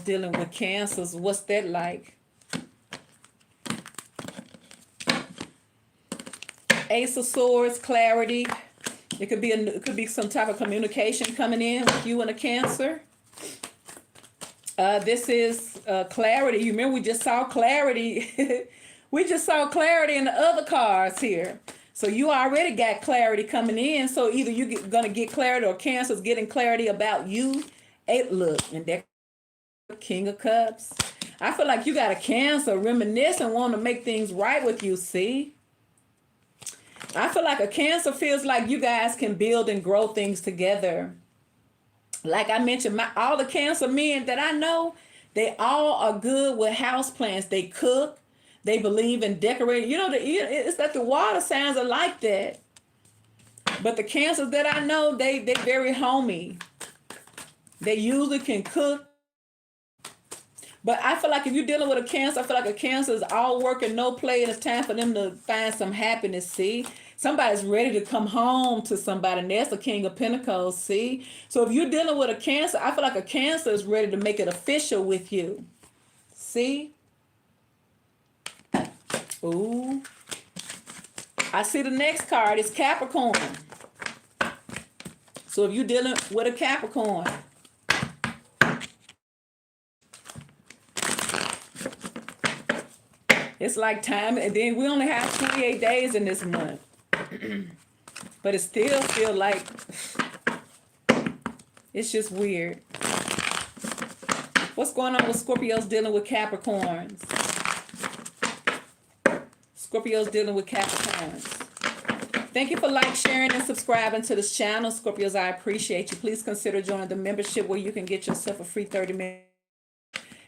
Dealing with Cancers, what's that like? Ace of Swords, clarity. It could be some type of communication coming in with you and a Cancer. This is clarity. You remember we just saw clarity. We just saw clarity in the other cards here. So you already got clarity coming in. So either you're gonna get clarity or Cancer's getting clarity about you. Look, and that King of Cups. I feel like you got a Cancer reminiscing, want to make things right with you, see? I feel like a Cancer feels like you guys can build and grow things together. Like I mentioned, all the Cancer men that I know, they all are good with house plants. They cook. They believe in decorating. You know, it's that the water signs are like that. But the Cancers that I know, they very homey. They usually can cook. But I feel like if you're dealing with a Cancer, I feel like a Cancer is all work and no play, and it's time for them to find some happiness, see? Somebody's ready to come home to somebody, and that's the King of Pentacles, see? So if you're dealing with a Cancer, I feel like a Cancer is ready to make it official with you, see? Ooh. I see the next card is Capricorn. So if you're dealing with a Capricorn, it's like time, and then we only have 28 days in this month. But it still feels like it's just weird. What's going on with Scorpios dealing with Capricorns? Scorpios dealing with Capricorns. Thank you for sharing, and subscribing to this channel. Scorpios, I appreciate you. Please consider joining the membership where you can get yourself a free 30-minute.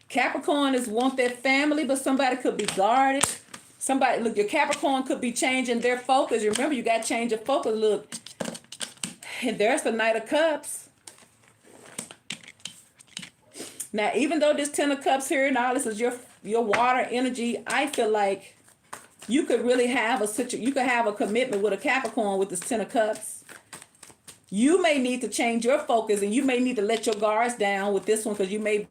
Capricorn want that family, but somebody could be guarded. Somebody, look, your Capricorn could be changing their focus. You remember, you got to change your focus. Look, and there's the Knight of Cups. Now, even though this 10 of Cups here and all this is your water energy, I feel like you could really have you could have a commitment with a Capricorn with this 10 of Cups. You may need to change your focus, and you may need to let your guards down with this one, because you may be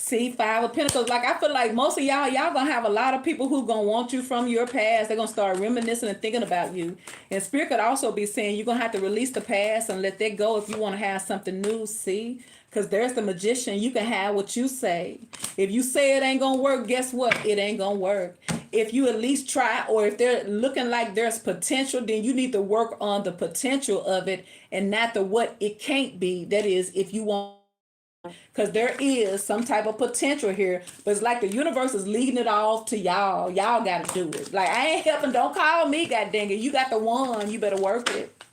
See, Five of Pentacles. Like, I feel like most of y'all gonna have a lot of people who gonna want you from your past. They're gonna start reminiscing and thinking about you. And Spirit could also be saying you're gonna have to release the past and let that go if you want to have something new. See, because there's the Magician. You can have what you say. If you say it ain't gonna work, guess what? It ain't gonna work. If you at least try, or if they're looking like there's potential, then you need to work on the potential of it and not the what it can't be. That is, if you want, because there is some type of potential here, but it's like the universe is leading it off to y'all. Y'all got to do it. Like, I ain't helping. Don't call me, god dang it. You got the one. You better work it.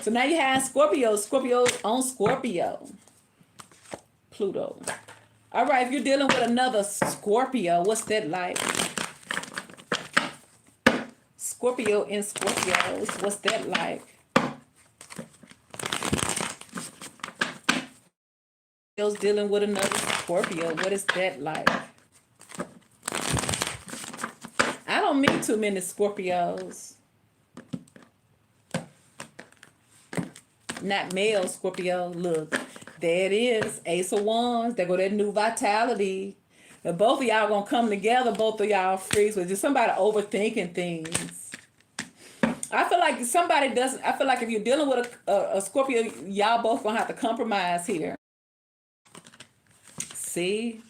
So now you have Scorpio. Scorpio on Scorpio. Pluto. All right, if you're dealing with another Scorpio, what's that like? Scorpio in Scorpios, what's that like? Dealing with another Scorpio, what is that like? I don't meet too many Scorpios. Not male Scorpio. Look, there it is. Ace of Wands. There go that new vitality. Now, both of y'all gonna come together. Both of y'all freaks with just somebody overthinking things. I feel like somebody doesn't. I feel like if you're dealing with a Scorpio, y'all both gonna have to compromise here. See,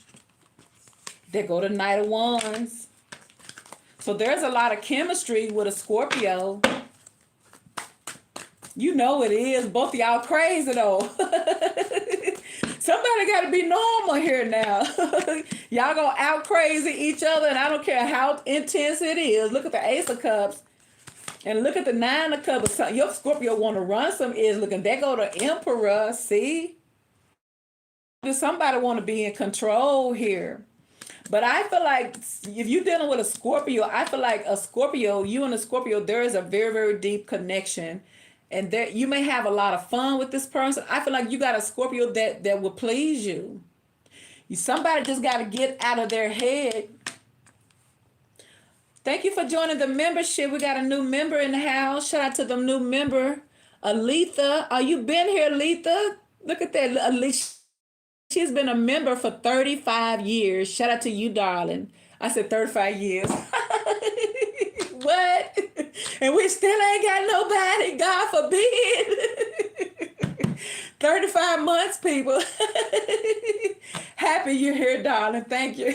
there go the Knight of Wands. So there's a lot of chemistry with a Scorpio. You know it is. Both of y'all crazy though. Somebody got to be normal here now. Y'all gonna out crazy each other, and I don't care how intense it is. Look at the Ace of Cups, and look at the Nine of Cups. Your Scorpio want to run some is looking. There go the Emperor. See. Does somebody want to be in control here? But I feel like if you're dealing with a Scorpio, I feel like a Scorpio, you and a Scorpio, there is a very, very deep connection. And there you may have a lot of fun with this person. I feel like you got a Scorpio that will please you. Somebody just got to get out of their head. Thank you for joining the membership. We got a new member in the house. Shout out to the new member, Aletha. Oh, you been here, Aletha? Look at that, Aletha. She's been a member for 35 years. Shout out to you, darling. I said 35 years. What? And we still ain't got nobody, God forbid. 35 months, people. Happy you're here, darling. Thank you.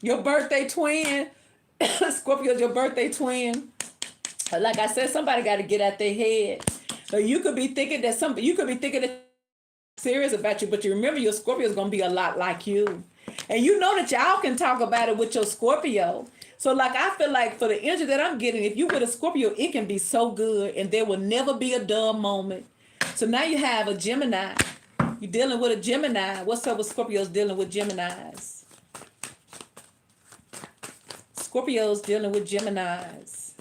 Your birthday twin. Scorpio's your birthday twin. Like I said, somebody got to get out their head. So you could be thinking that serious about you, but you remember your Scorpio is going to be a lot like you. And you know that y'all can talk about it with your Scorpio. So like, I feel like for the energy that I'm getting, if you with a Scorpio, it can be so good and there will never be a dull moment. So now you have a Gemini. You're dealing with a Gemini. What's up with Scorpios dealing with Geminis? Scorpios dealing with Geminis.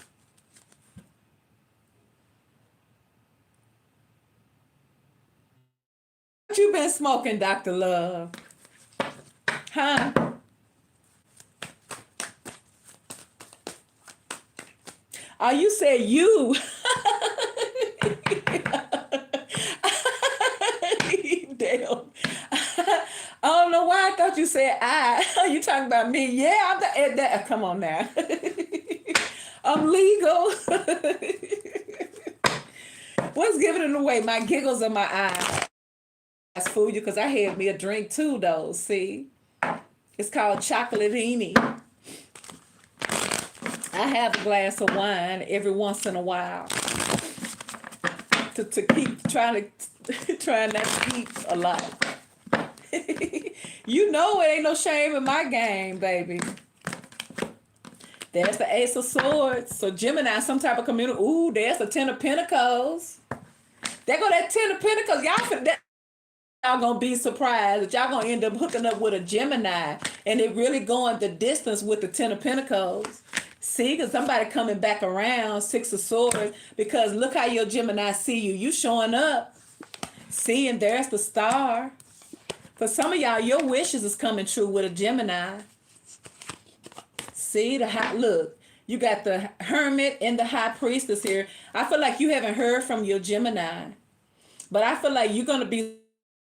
What you been smoking, Dr. Love? Huh? Oh, you said you. Damn. I don't know why I thought you said I. You talking about me? Yeah, I'm that. Come on now. I'm legal. What's giving it away? My giggles or my eyes? I fooled you because I had me a drink too, though. See, it's called chocolatini. I have a glass of wine every once in a while to keep trying not to eat a lot. You know it ain't no shame in my game, baby. There's the Ace of Swords. So Gemini, some type of community. Ooh, there's the Ten of Pentacles. There go that Ten of Pentacles. Y'all gonna be surprised that y'all gonna end up hooking up with a Gemini and it really going the distance with the Ten of Pentacles. See, because somebody coming back around, Six of Swords, because look how your Gemini see you. You showing up. See, and there's the Star. For some of y'all, your wishes is coming true with a Gemini. See, look, you got the Hermit and the High Priestess here. I feel like you haven't heard from your Gemini, but I feel like you're going to be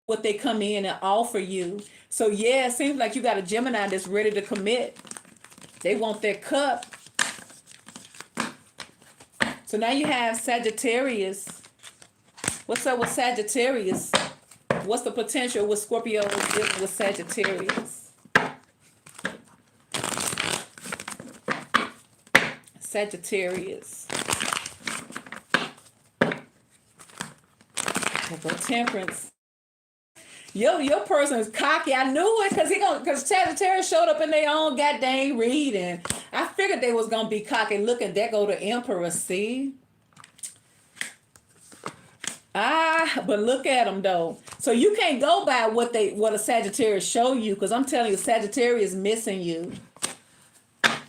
what they come in and offer you. So yeah, it seems like you got a Gemini that's ready to commit. They want their cup. So now you have Sagittarius. What's up with Sagittarius? What's the potential with Scorpio dealing with Sagittarius? Sagittarius. Temperance. Your person is cocky. I knew it because Sagittarius showed up in their own goddamn reading. I figured they was gonna be cocky. Look at that, go to Empress. See. But look at them though. So you can't go by what a Sagittarius show you, because I'm telling you, Sagittarius is missing you.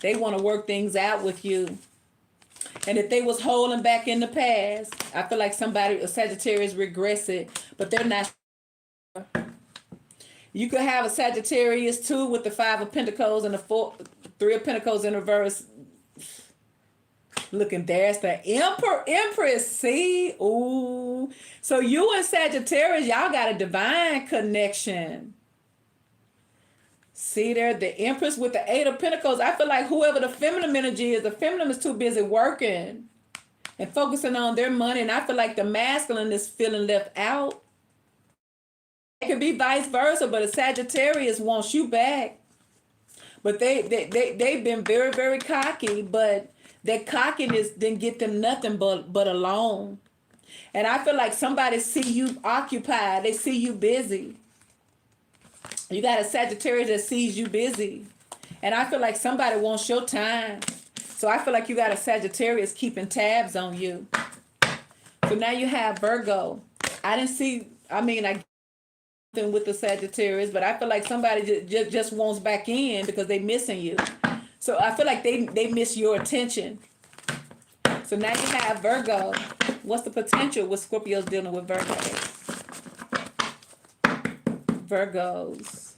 They want to work things out with you. And if they was holding back in the past, I feel like a Sagittarius regrets it, but they're not. You could have a Sagittarius too with the 5 of Pentacles and the 3 of Pentacles in reverse. Looking, there's the Empress. See? Ooh. So you and Sagittarius, y'all got a divine connection. See there, the Empress with the 8 of Pentacles. I feel like whoever the feminine energy is, the feminine is too busy working and focusing on their money. And I feel like the masculine is feeling left out. It could be vice versa, but a Sagittarius wants you back. But they've been very, very cocky, but that cockiness didn't get them nothing but alone. And I feel like somebody see you occupied. They see you busy. You got a Sagittarius that sees you busy. And I feel like somebody wants your time. So I feel like you got a Sagittarius keeping tabs on you. So now you have Virgo. I with the Sagittarius, but I feel like somebody just wants back in because they missing you. So I feel like they miss your attention. So now you have Virgo. What's the potential with Scorpios dealing with Virgos? Virgos.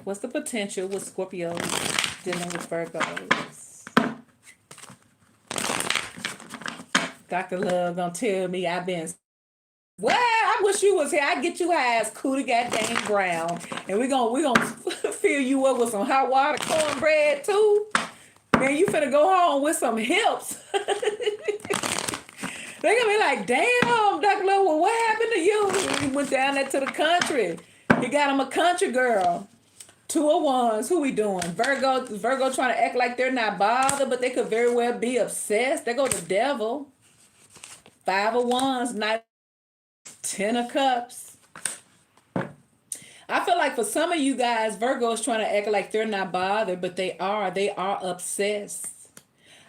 What's the potential with Scorpios dealing with Virgos? Dr. Love gonna tell me I've been. Well, I wish you was here. I'd get you high as cootie goddamn brown. And we're gonna fill you up with some hot water cornbread too. Man, you finna go home with some hips. They're gonna be like, damn, Dr. Love, well, what happened to you? He went down there to the country. He got him a country girl. 2 of Wands. Who we doing? Virgo trying to act like they're not bothered, but they could very well be obsessed. There go the devil. 5 of Wands. 10 of Cups. I feel like for some of you guys, Virgo is trying to act like they're not bothered, but they are obsessed.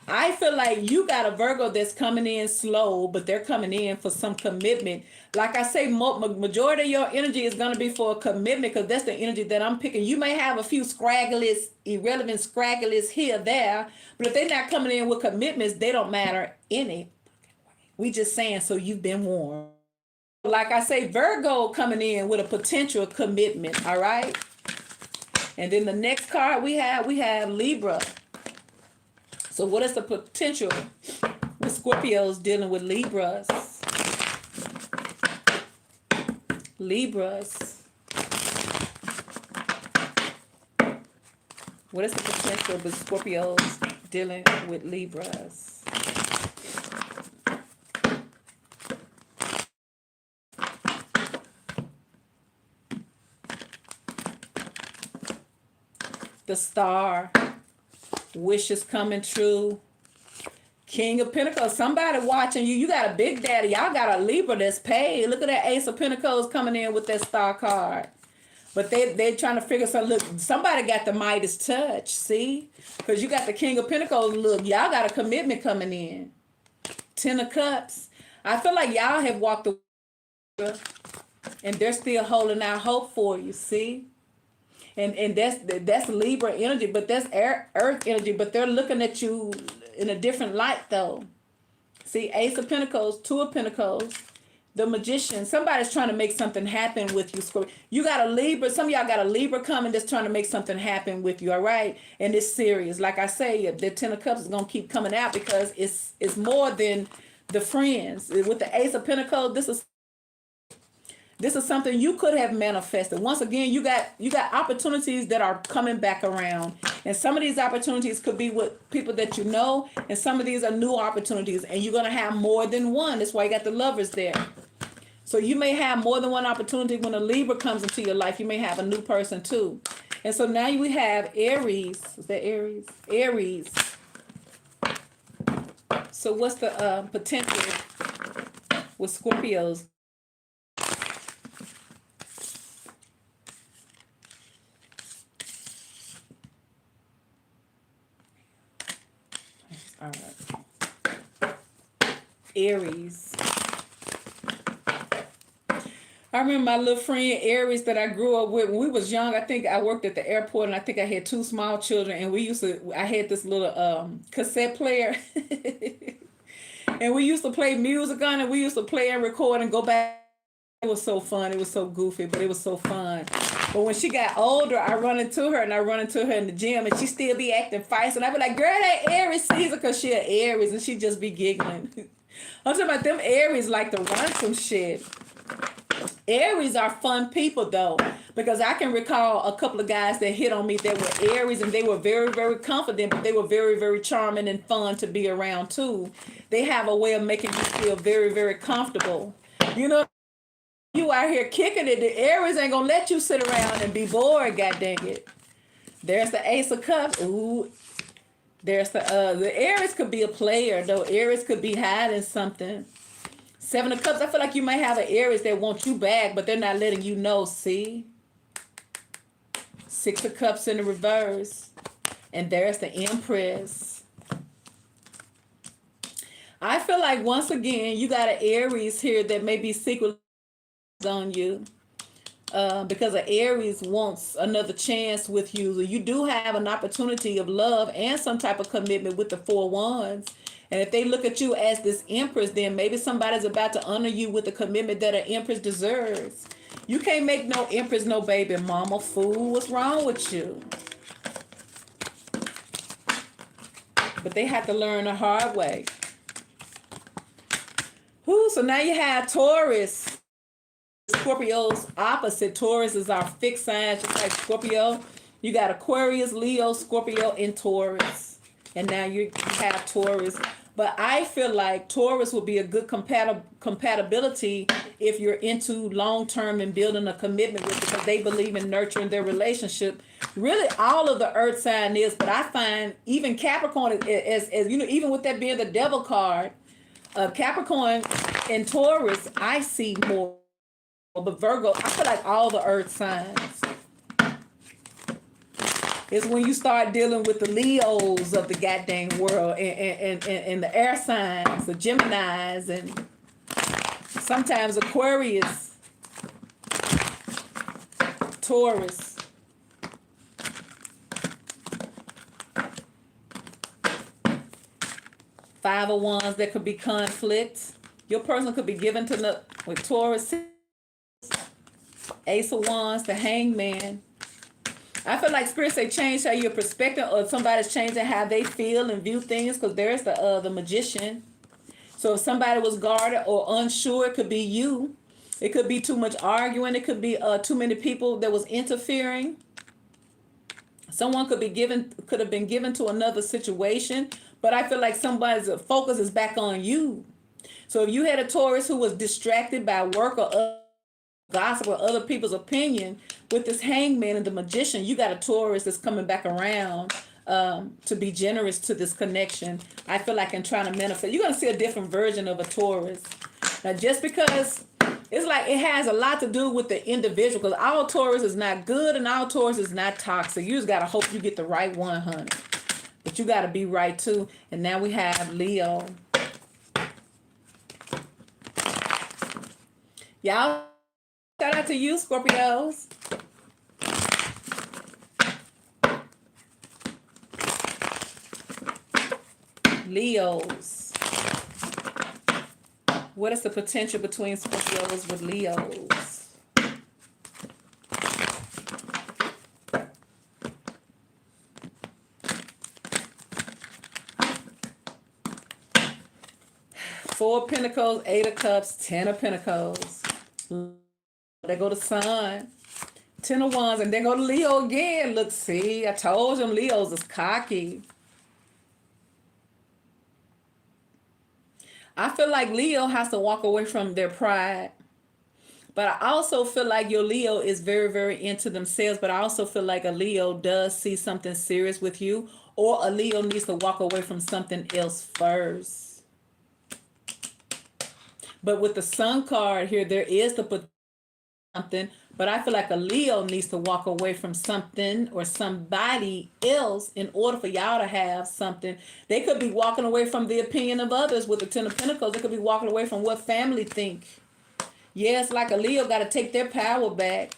I feel like you got a Virgo that's coming in slow, but they're coming in for some commitment. Like I say, majority of your energy is going to be for a commitment, because that's the energy that I'm picking. You may have a few irrelevant scragglies here, there, but if they're not coming in with commitments, they don't matter any. We just saying, so you've been warned. Like I say, Virgo coming in with a potential commitment, all right? And then the next card we have Libra. So what is the potential with Scorpios dealing with Libras? Libras. What is the potential with Scorpios dealing with Libras? The Star. Wishes coming true. King of Pentacles. Somebody watching you. You got a big daddy. Y'all got a Libra that's paid. Look at that Ace of Pentacles coming in with that Star card. But they trying to figure something. Look, somebody got the Midas touch. See? Because you got the King of Pentacles. Look, y'all got a commitment coming in. 10 of Cups. I feel like y'all have walked away and they're still holding out hope for you. See? And that's Libra energy, but that's Earth energy, but they're looking at you in a different light though. See, Ace of Pentacles, 2 of Pentacles, the Magician. Somebody's trying to make something happen with you, Scorpio. You got a Libra. Some of y'all got a Libra coming that's trying to make something happen with you, all right? And it's serious. Like I say, the 10 of Cups is going to keep coming out because it's more than The friends with the Ace of Pentacles, this is something you could have manifested. Once again, you got opportunities that are coming back around. And some of these opportunities could be with people that you know, and some of these are new opportunities, and you're going to have more than one. That's why you got the Lovers there. So you may have more than one opportunity. When a Libra comes into your life, you may have a new person too. And so now we have Aries. Is that Aries? Aries. So what's the potential with Scorpios? All right. Aries. I remember my little friend Aries that I grew up with when we was young. I think I worked at the airport, and I think I had two small children, and I had this little cassette player. And we used to play music on it. We used to play and record and go back. It was so fun. It was so goofy, but it was so fun. But when she got older, I run into her in the gym, and she still be acting feisty. And I be like, girl, that Aries season, because she an Aries, and she just be giggling. I'm talking about them Aries like to run some shit. Aries are fun people though, because I can recall a couple of guys that hit on me that were Aries, and they were very, very confident, but they were very, very charming and fun to be around too. They have a way of making you feel very, very comfortable. You know, you out here kicking it, the Aries ain't gonna let you sit around and be bored, god dang it. There's the Ace of Cups. Ooh. There's the Aries could be a player though. Aries could be hiding something. Seven of Cups, I feel like you might have an Aries that wants you back, but they're not letting you know, see? Six of Cups in the reverse. And there's the Empress. I feel like, once again, you got an Aries here that may be secretly on you. Because an Aries wants another chance with you. You do have an opportunity of love and some type of commitment with the Four Wands. And if they look at you as this Empress, then maybe somebody's about to honor you with the commitment that an Empress deserves. You can't make no Empress no baby mama. Fool, what's wrong with you? But they have to learn the hard way. Whew, so now you have Taurus. Scorpio's opposite. Taurus is our fixed sign, just like Scorpio. You got Aquarius, Leo, Scorpio, and Taurus. And now you have Taurus. But I feel like Taurus will be a good compatibility if you're into long-term and building a commitment with, because they believe in nurturing their relationship. Really, all of the earth sign is, but I find even Capricorn, as you know, even with that being the devil card, Capricorn and Taurus, I see more. But Virgo, I feel like all the earth signs. It's when you start dealing with the Leos of the goddamn world, and the air signs, the Geminis, and sometimes Aquarius, Taurus. Five of Wands, there could be conflict. Your person could be given to with Taurus. Ace of Wands, the Hangman. I feel like Spirit say change how your perspective, or somebody's changing how they feel and view things, because there's the Magician. So if somebody was guarded or unsure, it could be you. It could be too much arguing. It could be too many people that was interfering. Someone could have been given to another situation, but I feel like somebody's focus is back on you. So if you had a Taurus who was distracted by work or gossip or other people's opinion, with this Hangman and the Magician, you got a Taurus that's coming back around to be generous to this connection. I feel like in trying to manifest, you're going to see a different version of a Taurus. Now, just because it's like it has a lot to do with the individual, because our Taurus is not good and our Taurus is not toxic. You just got to hope you get the right one, honey. But you got to be right too. And now we have Leo. Y'all, shout out to you, Scorpios. Leos. What is the potential between Scorpios with Leos? Four of Pentacles, Eight of Cups, Ten of Pentacles. There go the Sun. Ten of Wands, and then go to Leo again. Look, see, I told them Leos is cocky. I feel like Leo has to walk away from their pride. But I also feel like your Leo is very, very into themselves. But I also feel like a Leo does see something serious with you. Or a Leo needs to walk away from something else first. But with the Sun card here, there is the something, but I feel like a Leo needs to walk away from something or somebody else in order for y'all to have something. They could be walking away from the opinion of others with the Ten of Pentacles. They could be walking away from what family think. Yeah, it's like a Leo got to take their power back.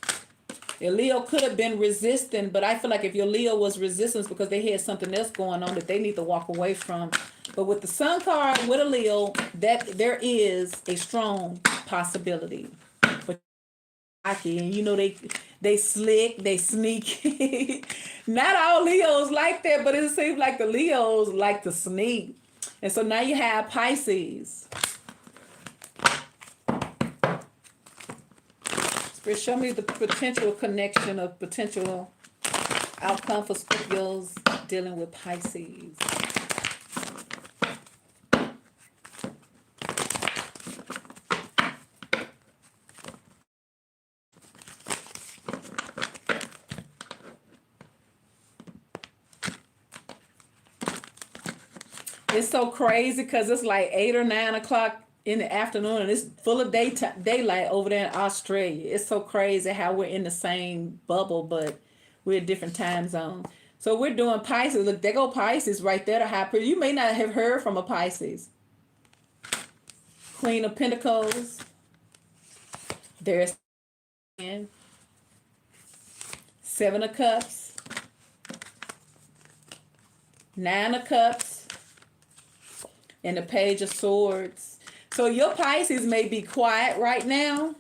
A Leo could have been resisting, but I feel like if your Leo was resistance because they had something else going on that they need to walk away from. But with the Sun card, with a Leo, that there is a strong possibility. But and you know they slick, they sneaky. Not all Leos like that, but it seems like the Leos like to sneak. And so now you have Pisces. Spirit, show me the potential connection of potential outcome for Scorpios dealing with Pisces. It's so crazy because it's like 8 or 9 o'clock in the afternoon and it's full of daylight over there in Australia. It's so crazy how we're in the same bubble, but we're a different time zone. So we're doing Pisces. Look, there go Pisces right there, the high priest. You may not have heard from a Pisces. Queen of Pentacles. There's Seven of Cups. Nine of Cups. And the Page of Swords. So your Pisces may be quiet right now,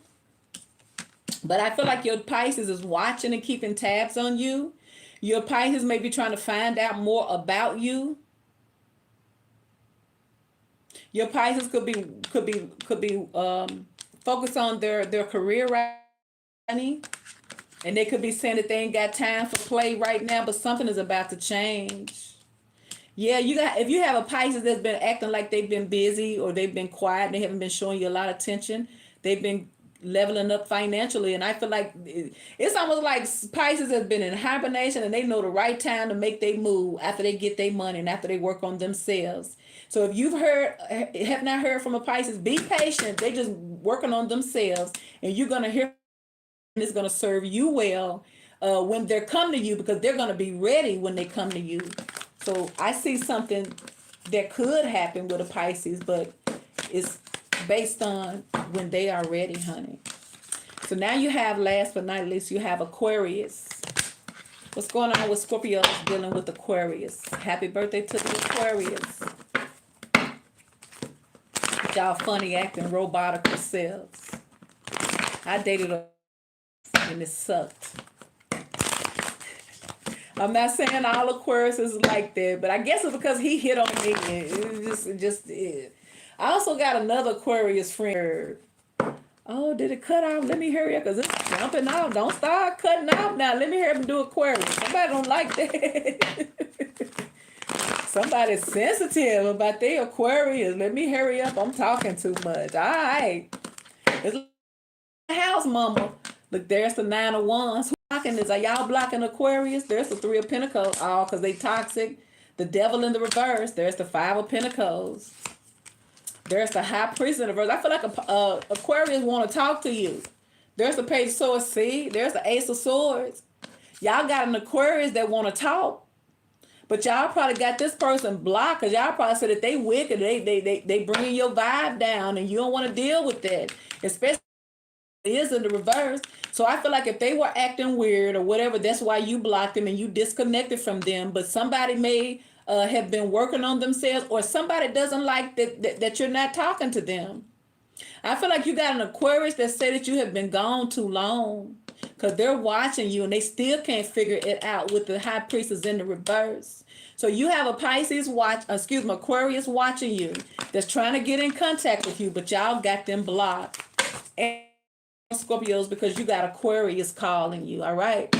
but I feel like your Pisces is watching and keeping tabs on you. Your Pisces may be trying to find out more about you. Your Pisces could be focused on their career right now, and they could be saying that they ain't got time for play right now, but something is about to change. Yeah, if you have a Pisces that's been acting like they've been busy or they've been quiet, they haven't been showing you a lot of attention, they've been leveling up financially, and I feel like it's almost like Pisces has been in hibernation and they know the right time to make their move after they get their money and after they work on themselves. So if you've have not heard from a Pisces, be patient. They just working on themselves, and you're gonna hear, and it's gonna serve you well when they come to you, because they're gonna be ready when they come to you. So I see something that could happen with a Pisces, but it's based on when they are ready, honey. So now you have, last but not least, you have Aquarius. What's going on with Scorpios dealing with Aquarius? Happy birthday to the Aquarius. Y'all funny acting robotic yourselves. I dated a and it sucked. I'm not saying all Aquarius is like that, but I guess it's because he hit on me. It just is. I also got another Aquarius friend. Oh, did it cut out? Let me hurry up because it's jumping out. Don't start cutting out now. Let me hear him do Aquarius. Somebody don't like that. Somebody's sensitive about their Aquarius. Let me hurry up. I'm talking too much. All right. It's like house, mama. Look, there's the Nine of Wands. Blocking this? Are y'all blocking Aquarius? There's the Three of Pentacles. Oh, because they toxic. The Devil in the reverse. There's the Five of Pentacles. There's the High Priest in the reverse. I feel like Aquarius want to talk to you. There's the Page of Swords. See? There's the Ace of Swords. Y'all got an Aquarius that want to talk. But y'all probably got this person blocked because y'all probably said that they wicked. They bringing your vibe down and you don't want to deal with that. Especially is in the reverse. So I feel like if they were acting weird or whatever, that's why you blocked them and you disconnected from them. But somebody may have been working on themselves, or somebody doesn't like that you're not talking to them. I feel like you got an Aquarius that say that you have been gone too long because they're watching you and they still can't figure it out with the High Priestess in the reverse. So you have a Pisces Aquarius watching you that's trying to get in contact with you, but y'all got them blocked. And Scorpios, because you got Aquarius calling you. All right.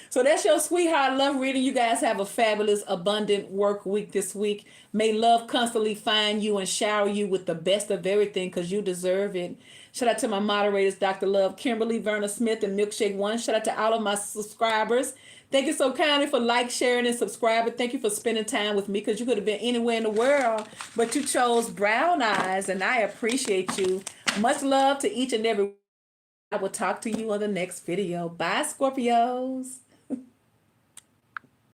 So that's your sweetheart love reading. You guys have a fabulous, abundant work week this week. May love constantly find you and shower you with the best of everything, because you deserve it. Shout out to my moderators, Dr. Love, Kimberly, Verna Smith, and Milkshake One. Shout out to all of my subscribers. Thank you so kindly for sharing, and subscribing. Thank you for spending time with me, because you could have been anywhere in the world, but you chose Brown Eyes, and I appreciate you. Much love to each and every. I will talk to you on the next video. Bye, Scorpios.